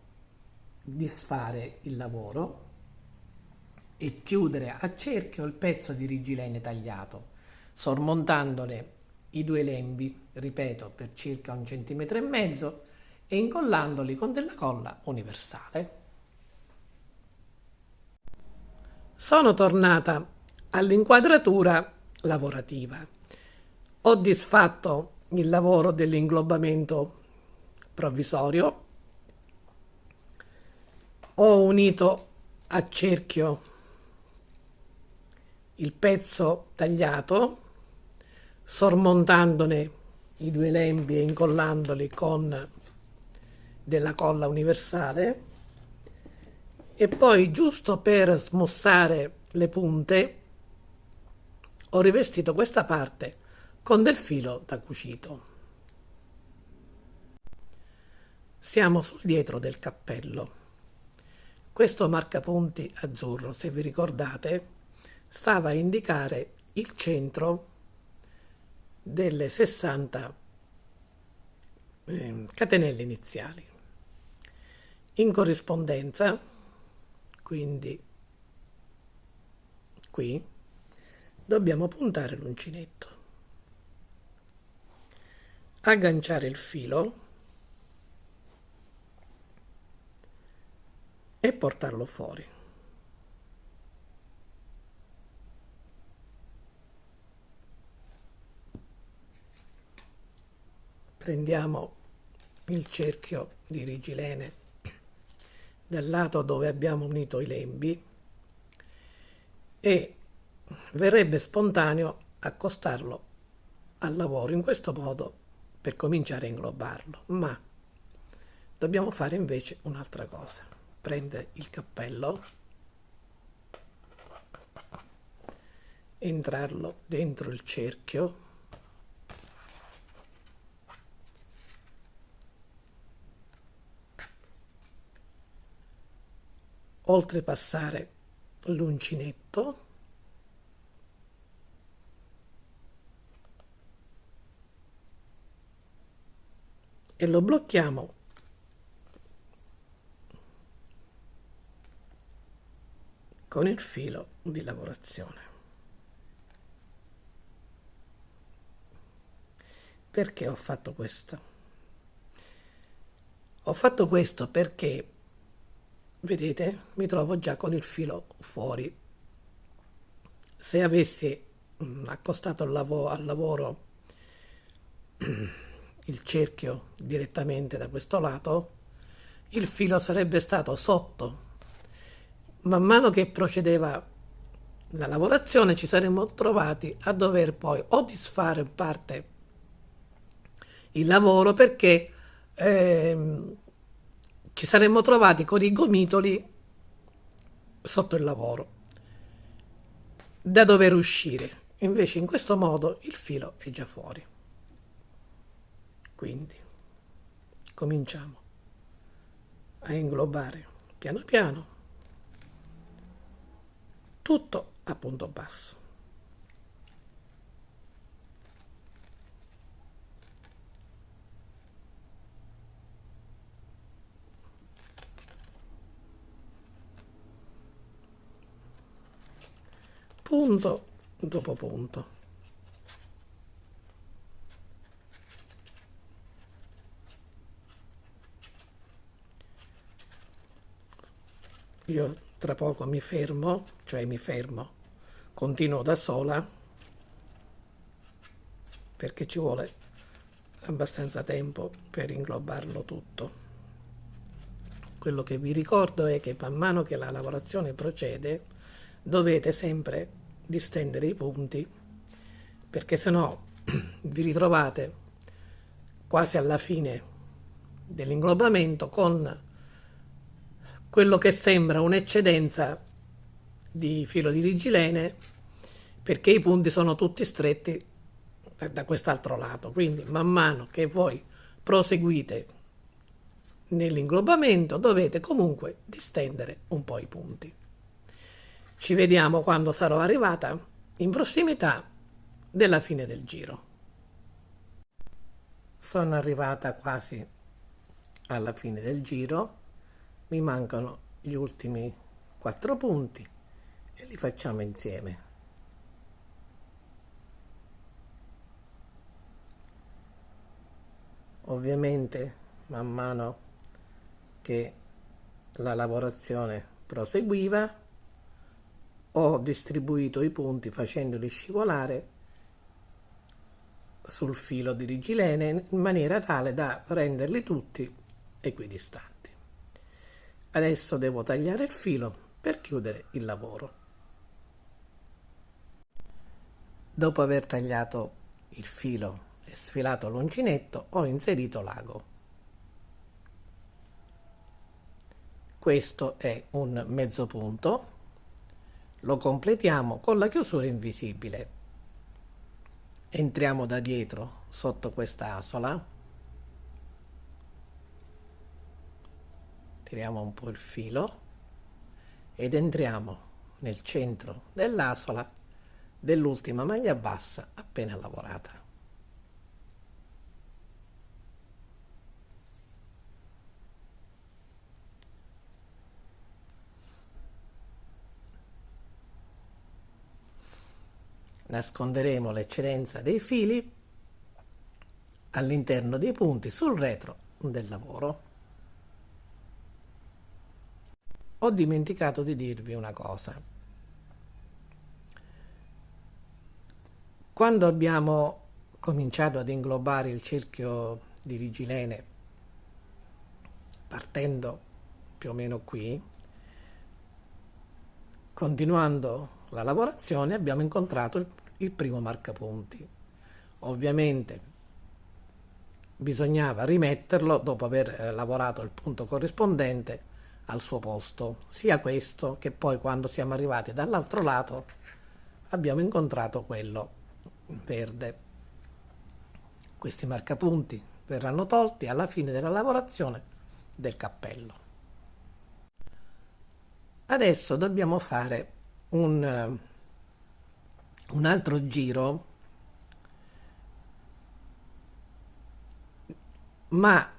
disfare il lavoro e chiudere a cerchio il pezzo di rigilene tagliato, sormontandone i due lembi, ripeto, per circa 1,5 cm e incollandoli con della colla universale. Sono tornata all'inquadratura lavorativa. Ho disfatto il lavoro dell'inglobamento provvisorio, ho unito a cerchio il pezzo tagliato, sormontandone i due lembi e incollandoli con della colla universale, e poi, giusto per smussare le punte, ho rivestito questa parte con del filo da cucito. Siamo sul dietro del cappello. Questo marcapunti azzurro, se vi ricordate, stava a indicare il centro delle 60 catenelle iniziali. In corrispondenza, quindi qui, dobbiamo puntare l'uncinetto, agganciare il filo e portarlo fuori. Prendiamo il cerchio di rigilene del lato dove abbiamo unito i lembi e verrebbe spontaneo accostarlo al lavoro in questo modo per cominciare a inglobarlo, ma dobbiamo fare invece un'altra cosa. Prendere il cappello, entrarlo dentro il cerchio, oltrepassare l'uncinetto e lo blocchiamo con il filo di lavorazione. Perché ho fatto questo? Ho fatto questo perché, vedete, mi trovo già con il filo fuori. Se avessi accostato al lavoro il cerchio direttamente da questo lato, il filo sarebbe stato sotto. Man mano che procedeva la lavorazione ci saremmo trovati a dover poi o disfare in parte il lavoro perché ci saremmo trovati con i gomitoli sotto il lavoro da dover uscire. Invece in questo modo il filo è già fuori. Quindi cominciamo a inglobare piano piano tutto a punto basso. Punto dopo punto. Io tra poco mi fermo, continuo da sola perché ci vuole abbastanza tempo per inglobarlo tutto. Quello che vi ricordo è che man mano che la lavorazione procede dovete sempre distendere i punti perché sennò vi ritrovate quasi alla fine dell'inglobamento con quello che sembra un'eccedenza di filo di rigilene perché i punti sono tutti stretti da quest'altro lato. Quindi man mano che voi proseguite nell'inglobamento dovete comunque distendere un po' i punti. Ci vediamo quando sarò arrivata in prossimità della fine del giro. Sono arrivata quasi alla fine del giro, mi mancano gli ultimi 4 punti e li facciamo insieme. Ovviamente man mano che la lavorazione proseguiva ho distribuito i punti facendoli scivolare sul filo di rigilene in maniera tale da renderli tutti equidistanti. Adesso devo tagliare il filo per chiudere il lavoro. Dopo aver tagliato il filo e sfilato l'uncinetto ho inserito l'ago. Questo è un mezzo punto, lo completiamo con la chiusura invisibile. Entriamo da dietro sotto questa asola, tiriamo un po' il filo ed entriamo nel centro dell'asola dell'ultima maglia bassa appena lavorata. Nasconderemo l'eccedenza dei fili all'interno dei punti sul retro del lavoro. Ho dimenticato di dirvi una cosa. Quando abbiamo cominciato ad inglobare il cerchio di rigilene partendo più o meno qui, continuando la lavorazione, abbiamo incontrato il primo marcapunti. Ovviamente bisognava rimetterlo dopo aver lavorato il punto corrispondente al suo posto, sia questo che poi quando siamo arrivati dall'altro lato abbiamo incontrato quello verde. Questi marcapunti verranno tolti alla fine della lavorazione del cappello. Adesso dobbiamo fare un altro giro, ma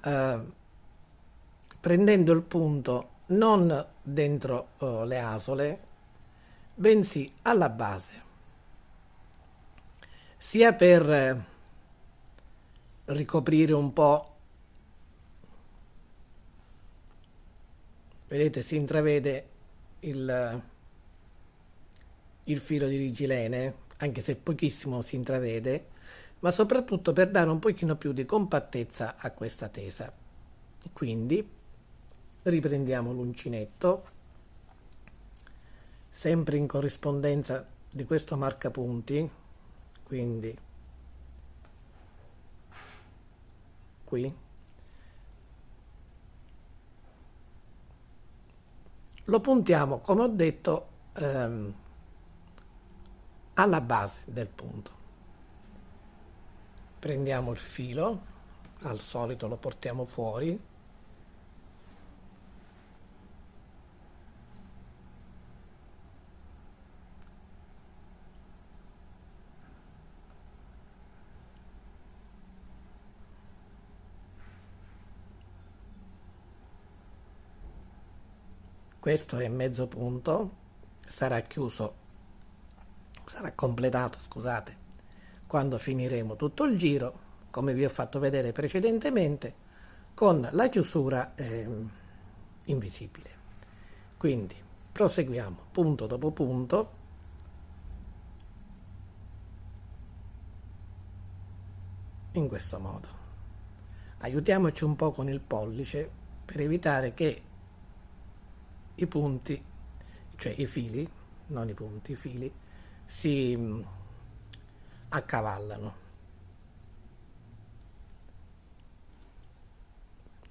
prendendo il punto non dentro le asole, bensì alla base, sia per ricoprire un po', vedete, si intravede il filo di rigilene, anche se pochissimo si intravede, ma soprattutto per dare un pochino più di compattezza a questa tesa. Quindi riprendiamo l'uncinetto, sempre in corrispondenza di questo marcapunti, quindi qui lo puntiamo, come ho detto, alla base del punto. Prendiamo il filo, al solito lo portiamo fuori, questo è mezzo punto, sarà chiuso, sarà completato, scusate, quando finiremo tutto il giro, come vi ho fatto vedere precedentemente, con la chiusura invisibile. Quindi proseguiamo punto dopo punto, in questo modo. Aiutiamoci un po' con il pollice per evitare che i punti, cioè i fili, non i punti, i fili, si accavallano.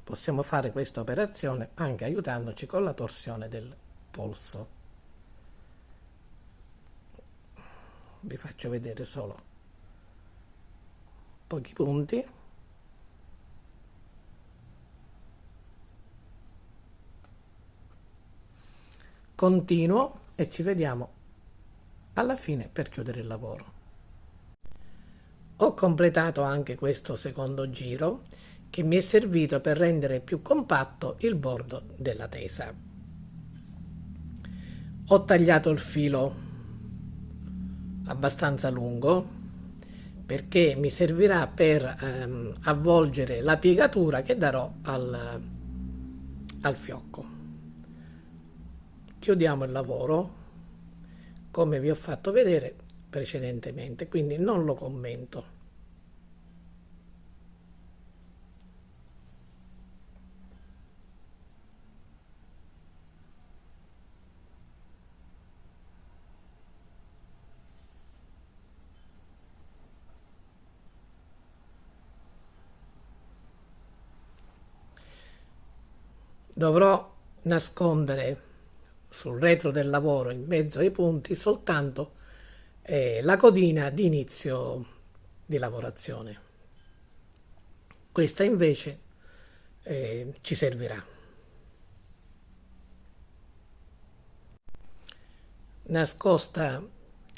Possiamo fare questa operazione anche aiutandoci con la torsione del polso. Vi faccio vedere solo pochi punti. Continuo e ci vediamo alla fine per chiudere il lavoro. Ho completato anche questo secondo giro che mi è servito per rendere più compatto il bordo della tesa. Ho tagliato il filo abbastanza lungo perché mi servirà per avvolgere la piegatura che darò al fiocco. Chiudiamo il lavoro come vi ho fatto vedere precedentemente, quindi non lo commento. Dovrò nascondere sul retro del lavoro in mezzo ai punti soltanto la codina di inizio di lavorazione. Questa invece ci servirà. Nascosta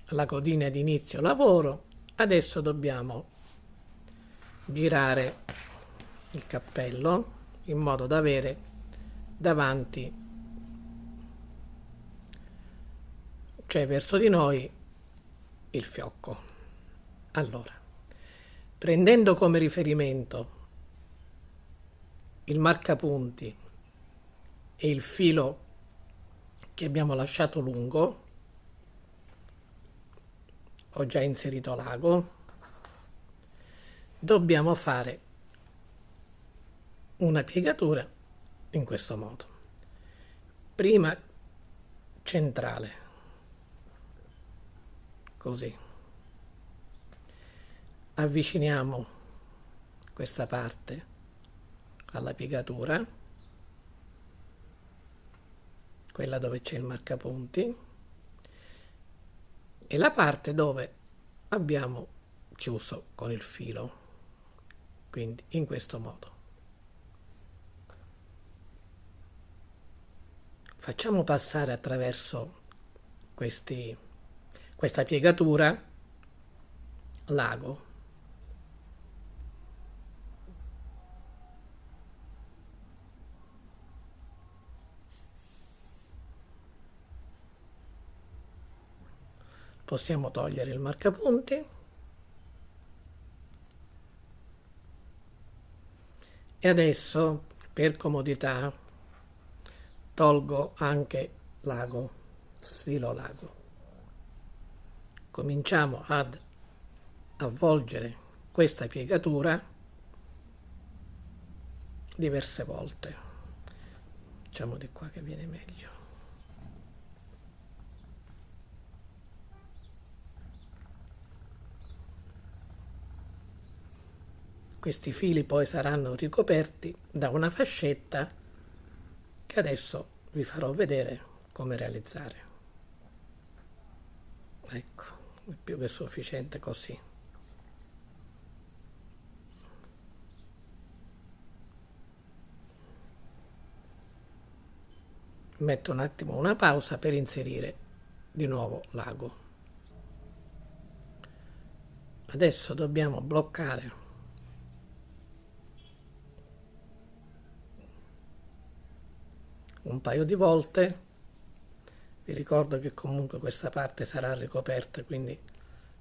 la codina di inizio lavoro, adesso dobbiamo girare il cappello in modo da avere davanti, cioè verso di noi, il fiocco. Allora, prendendo come riferimento il marcapunti e il filo che abbiamo lasciato lungo, ho già inserito l'ago, dobbiamo fare una piegatura in questo modo. Prima centrale, così. Avviciniamo questa parte alla piegatura, quella dove c'è il marcapunti, e la parte dove abbiamo chiuso con il filo, quindi in questo modo. Facciamo passare attraverso questa piegatura l'ago. Possiamo togliere il marcapunti e adesso, per comodità, tolgo anche l'ago, sfilo l'ago. Cominciamo ad avvolgere questa piegatura diverse volte. Facciamo di qua che viene meglio. Questi fili poi saranno ricoperti da una fascetta che adesso vi farò vedere come realizzare. Ecco, è più che sufficiente così. Metto un attimo una pausa per inserire di nuovo l'ago. Adesso dobbiamo bloccare un paio di volte. Vi ricordo che comunque questa parte sarà ricoperta, quindi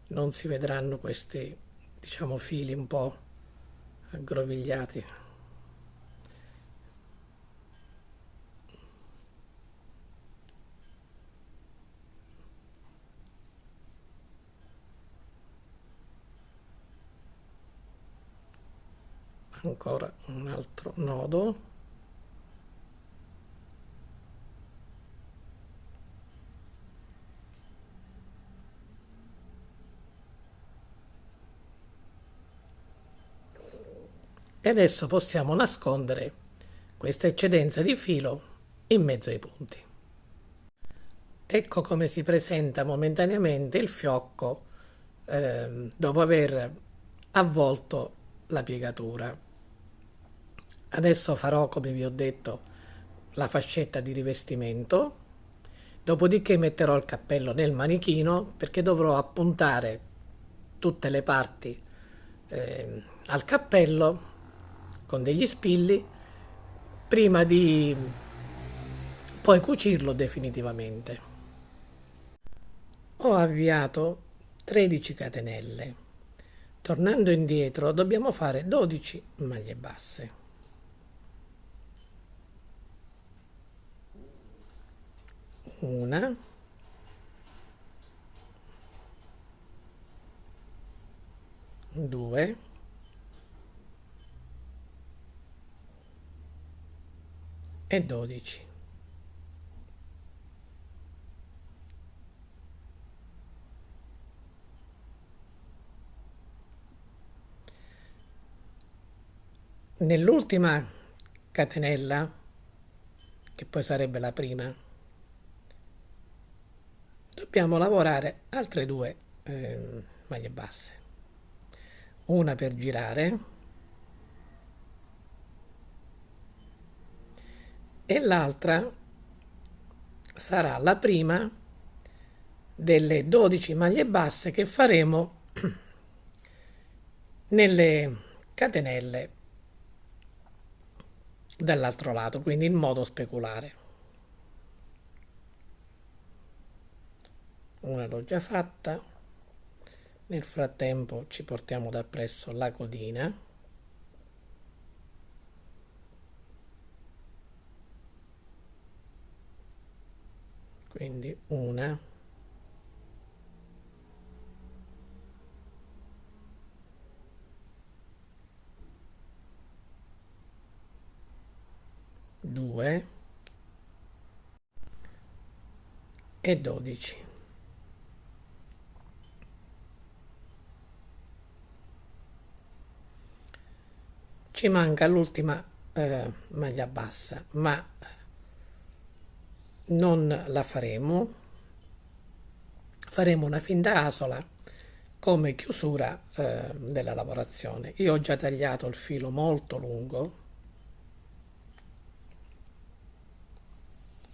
non si vedranno questi, diciamo, fili un po' aggrovigliati. Ancora un altro nodo. E adesso possiamo nascondere questa eccedenza di filo in mezzo ai punti. Ecco come si presenta momentaneamente il fiocco dopo aver avvolto la piegatura. Adesso farò, come vi ho detto, la fascetta di rivestimento, dopodiché metterò il cappello nel manichino perché dovrò appuntare tutte le parti al cappello con degli spilli prima di poi cucirlo definitivamente. Ho avviato 13 catenelle. Tornando indietro dobbiamo fare 12 maglie basse. Una, due, e 12. Nell'ultima catenella, che poi sarebbe la prima, dobbiamo lavorare altre due maglie basse. Una per girare e l'altra sarà la prima delle 12 maglie basse che faremo nelle catenelle dall'altro lato, quindi in modo speculare. Una l'ho già fatta. Nel frattempo ci portiamo dappresso la codina. Quindi una, 2 e 12. Ci manca l'ultima maglia bassa, ma non la faremo. Faremo una finta asola come chiusura della lavorazione. Io ho già tagliato il filo molto lungo,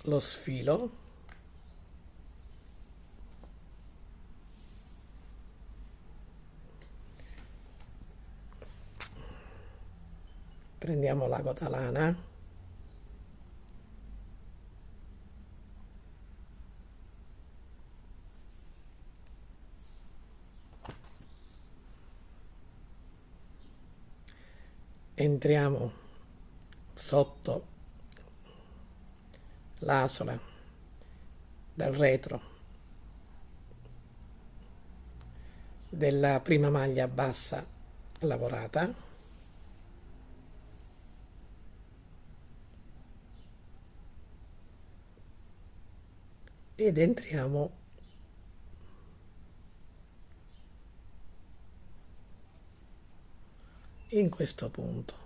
lo sfilo, prendiamo la cotalana, entriamo sotto l'asola dal retro della prima maglia bassa lavorata ed entriamo in questo punto.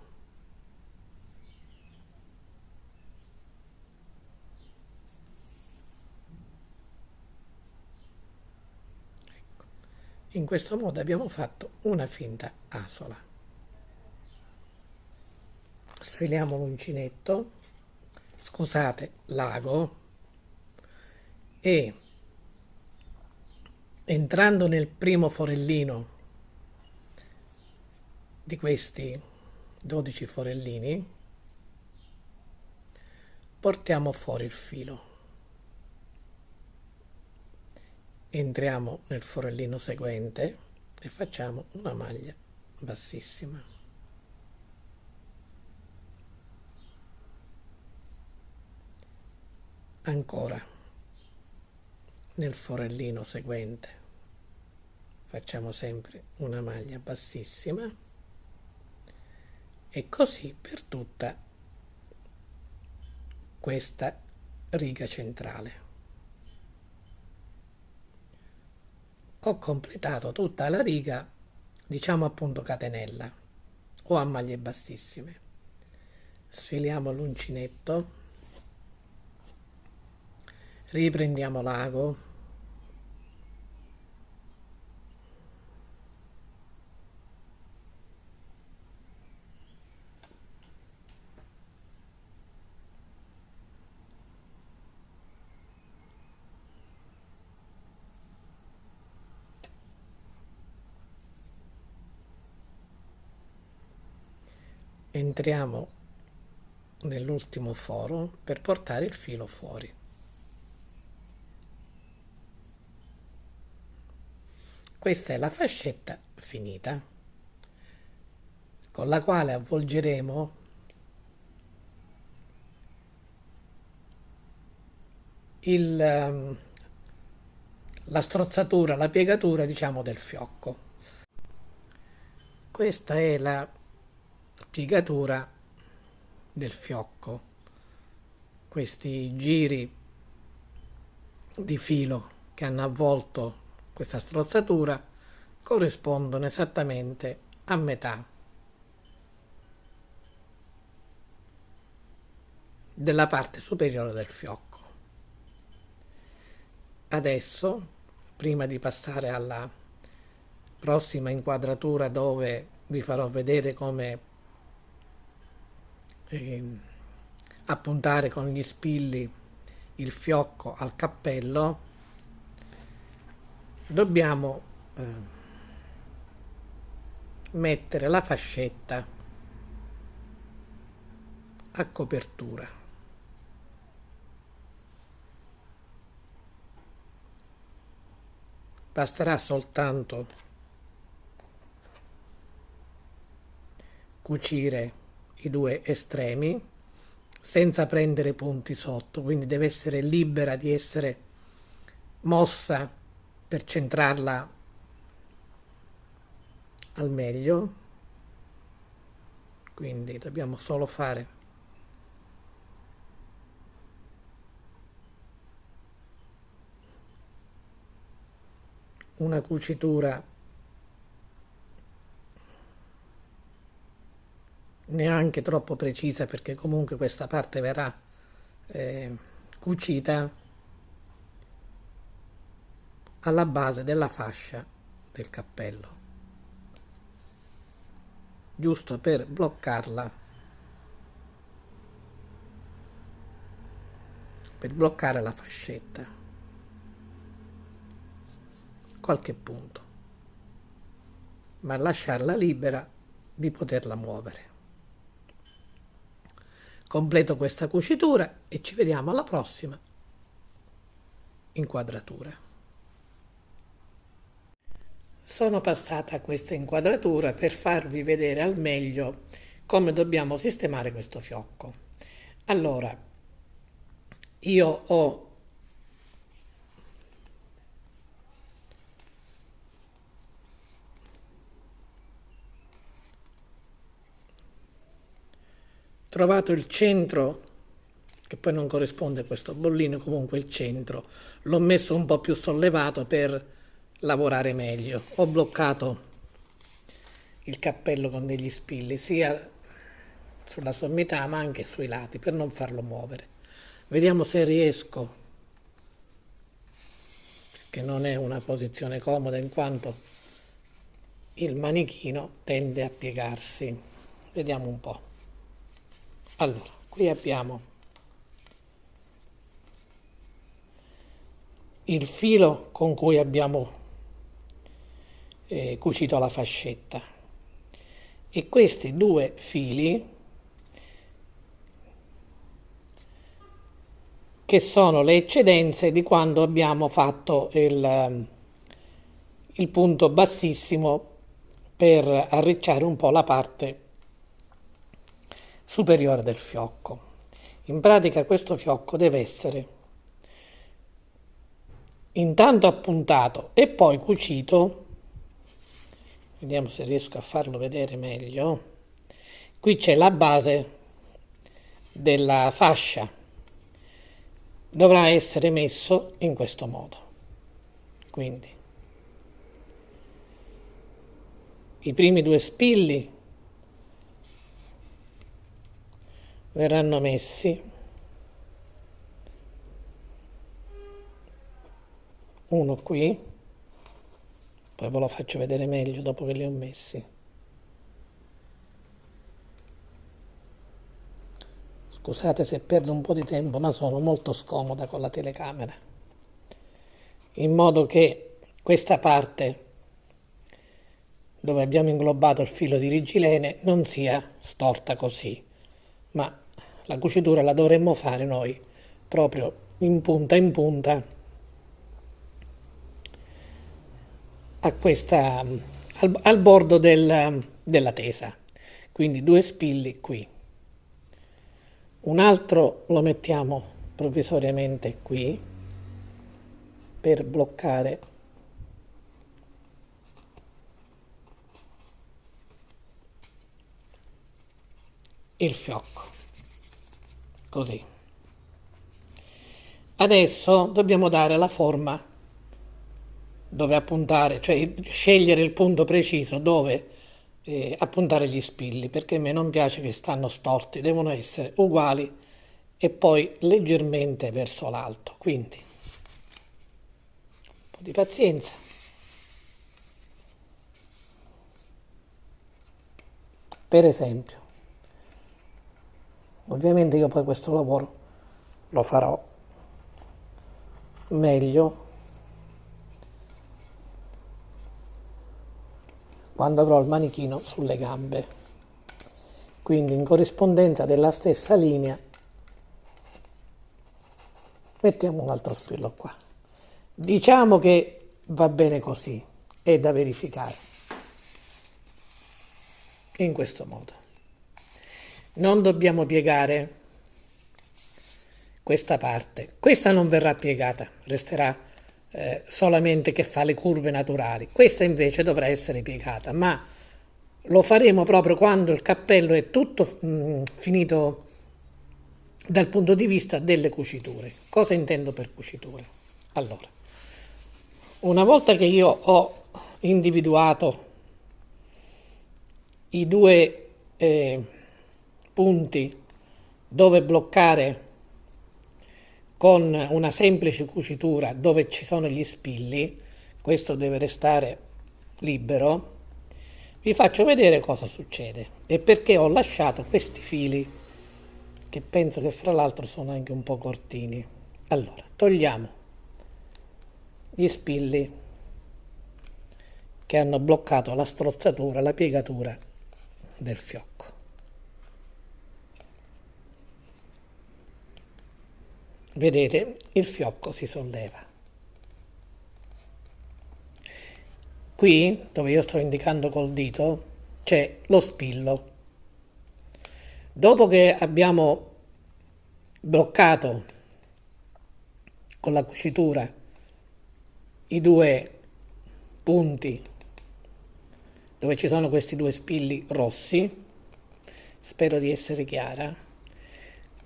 In questo modo abbiamo fatto una finta asola. Sfiliamo l'uncinetto, scusate, l'ago, e entrando nel primo forellino di questi 12 forellini, portiamo fuori il filo. Entriamo nel forellino seguente e facciamo una maglia bassissima. Ancora nel forellino seguente facciamo sempre una maglia bassissima e così per tutta questa riga centrale. Ho completato tutta la riga, diciamo appunto catenella o a maglie bassissime. Sfiliamo l'uncinetto, riprendiamo l'ago, entriamo nell'ultimo foro per portare il filo fuori. Questa è la fascetta finita, con la quale avvolgeremo la strozzatura, la piegatura, diciamo, del fiocco. Questa è la piegatura del fiocco. Questi giri di filo che hanno avvolto questa strozzatura corrispondono esattamente a metà della parte superiore del fiocco. Adesso, prima di passare alla prossima inquadratura dove vi farò vedere come appuntare con gli spilli il fiocco al cappello, dobbiamo mettere la fascetta a copertura. Basterà soltanto cucire i due estremi senza prendere punti sotto, quindi deve essere libera di essere mossa per centrarla al meglio. Quindi dobbiamo solo fare una cucitura neanche troppo precisa, perché comunque questa parte verrà cucita alla base della fascia del cappello, giusto per bloccarla, per bloccare la fascetta, qualche punto, ma lasciarla libera di poterla muovere. Completo questa cucitura e ci vediamo alla prossima inquadratura. Sono passata a questa inquadratura per farvi vedere al meglio come dobbiamo sistemare questo fiocco. Allora, io ho trovato il centro, che poi non corrisponde a questo bollino, comunque il centro l'ho messo un po' più sollevato per lavorare meglio. Ho bloccato il cappello con degli spilli sia sulla sommità ma anche sui lati per non farlo muovere. Vediamo se riesco, che non è una posizione comoda in quanto il manichino tende a piegarsi. Vediamo un po'. Allora, qui abbiamo il filo con cui abbiamo cucito la fascetta e questi due fili che sono le eccedenze di quando abbiamo fatto il punto bassissimo per arricciare un po' la parte superiore del fiocco. In pratica questo fiocco deve essere intanto appuntato e poi cucito. Vediamo se riesco a farlo vedere meglio. Qui c'è la base della fascia, dovrà essere messo in questo modo. Quindi i primi due spilli verranno messi uno qui, poi ve lo faccio vedere meglio dopo che li ho messi. Scusate se perdo un po' di tempo, ma sono molto scomoda con la telecamera, in modo che questa parte dove abbiamo inglobato il filo di rigilene non sia storta così, ma la cucitura la dovremmo fare noi proprio in punta a questa, al bordo della tesa, quindi due spilli qui, un altro lo mettiamo provvisoriamente qui per bloccare il fiocco, così. Adesso dobbiamo dare la forma dove appuntare, cioè scegliere il punto preciso dove appuntare gli spilli, perché a me non piace che stanno storti, devono essere uguali e poi leggermente verso l'alto, quindi un po' di pazienza. Per esempio, ovviamente io poi questo lavoro lo farò meglio quando avrò il manichino sulle gambe, quindi in corrispondenza della stessa linea mettiamo un altro spillo qua. Diciamo che va bene così, è da verificare in questo modo. Non dobbiamo piegare questa parte, questa non verrà piegata, resterà solamente che fa le curve naturali, questa invece dovrà essere piegata, ma lo faremo proprio quando il cappello è tutto finito dal punto di vista delle cuciture. Cosa intendo per cuciture? Allora, Una volta che io ho individuato i due punti dove bloccare con una semplice cucitura dove ci sono gli spilli, questo deve restare libero, vi faccio vedere cosa succede e perché ho lasciato questi fili che penso che fra l'altro sono anche un po' cortini. Allora, togliamo gli spilli che hanno bloccato la strozzatura, la piegatura del fiocco. Vedete, il fiocco si solleva. Qui, dove io sto indicando col dito, c'è lo spillo. Dopo che abbiamo bloccato con la cucitura i due punti dove ci sono questi due spilli rossi, spero di essere chiara,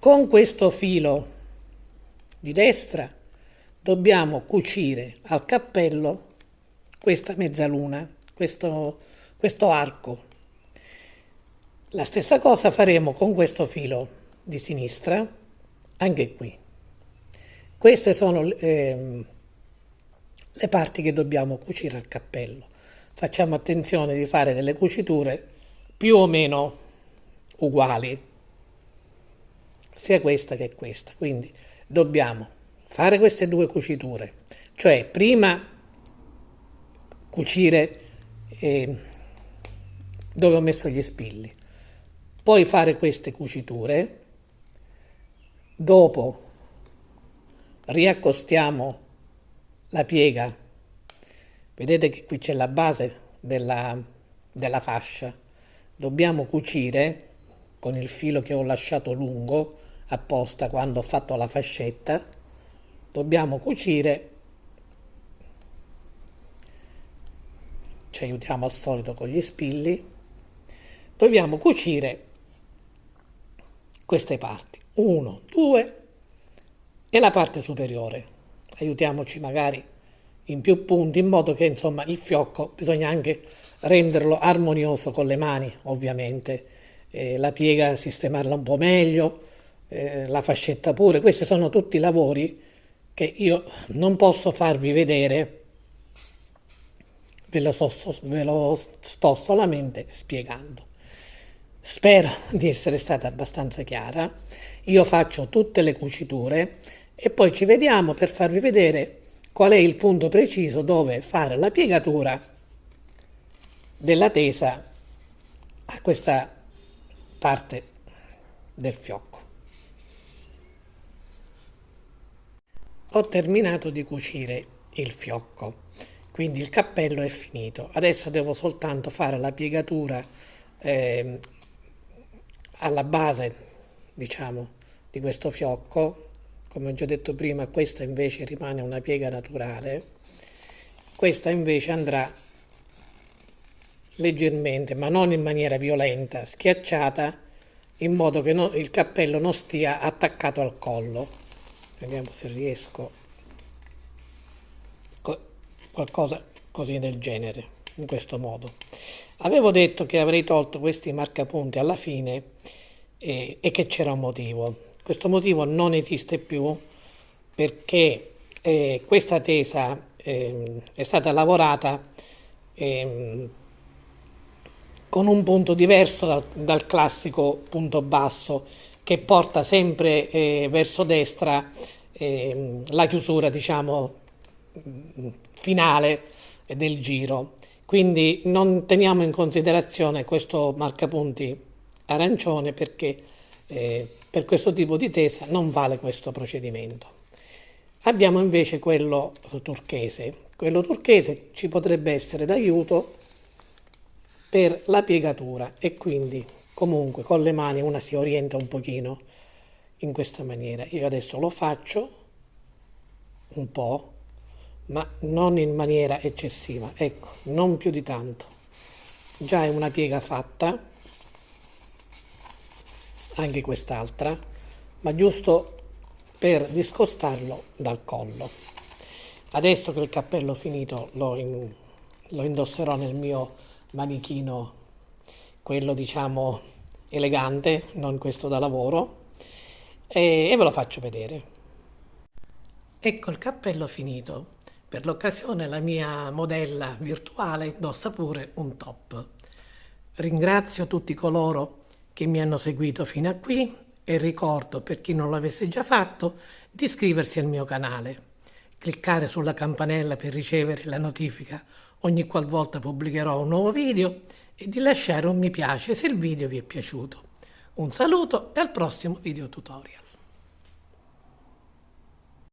con questo filo di destra dobbiamo cucire al cappello questa mezzaluna, questo arco. La stessa cosa faremo con questo filo di sinistra, anche qui. Queste sono le parti che dobbiamo cucire al cappello. Facciamo attenzione di fare delle cuciture più o meno uguali, sia questa che questa. Quindi dobbiamo fare queste due cuciture, cioè prima cucire dove ho messo gli spilli, poi fare queste cuciture, dopo riaccostiamo la piega, vedete che qui c'è la base della fascia, dobbiamo cucire con il filo che ho lasciato lungo apposta quando ho fatto la fascetta, dobbiamo cucire, ci aiutiamo al solito con gli spilli, dobbiamo cucire queste parti, 1, 2 e la parte superiore, aiutiamoci magari in più punti in modo che insomma il fiocco bisogna anche renderlo armonioso con le mani, ovviamente, la piega sistemarla un po' meglio, la fascetta pure. Questi sono tutti lavori che io non posso farvi vedere, ve lo sto solamente spiegando. Spero di essere stata abbastanza chiara. Io faccio tutte le cuciture e poi ci vediamo per farvi vedere qual è il punto preciso dove fare la piegatura della tesa a questa parte del fiocco. Ho terminato di cucire il fiocco, quindi il cappello è finito. Adesso devo soltanto fare la piegatura alla base, diciamo, di questo fiocco. Come ho già detto prima, questa invece rimane una piega naturale, questa invece andrà leggermente, ma non in maniera violenta, schiacciata, in modo che il cappello non stia attaccato al collo. Vediamo se riesco, qualcosa così del genere, in questo modo. Avevo detto che avrei tolto questi marcapunti alla fine e che c'era un motivo. Questo motivo non esiste più perché questa tesa è stata lavorata con un punto diverso dal classico punto basso che porta sempre verso destra la chiusura, diciamo, finale del giro. Quindi non teniamo in considerazione questo marcapunti arancione perché per questo tipo di tesa non vale questo procedimento. Abbiamo invece quello turchese. Quello turchese ci potrebbe essere d'aiuto per la piegatura e quindi comunque con le mani una si orienta un pochino in questa maniera. Io adesso lo faccio un po', ma non in maniera eccessiva, ecco, non più di tanto. Già è una piega fatta, anche quest'altra, ma giusto per discostarlo dal collo. Adesso che il cappello è finito lo indosserò nel mio manichino, quello diciamo elegante, non questo da lavoro, e ve lo faccio vedere. Ecco il cappello finito. Per l'occasione la mia modella virtuale indossa pure un top. Ringrazio tutti coloro che mi hanno seguito fino a qui e ricordo, per chi non l'avesse già fatto, di iscriversi al mio canale, cliccare sulla campanella per ricevere la notifica ogni qualvolta pubblicherò un nuovo video e di lasciare un mi piace se il video vi è piaciuto. Un saluto e al prossimo video tutorial.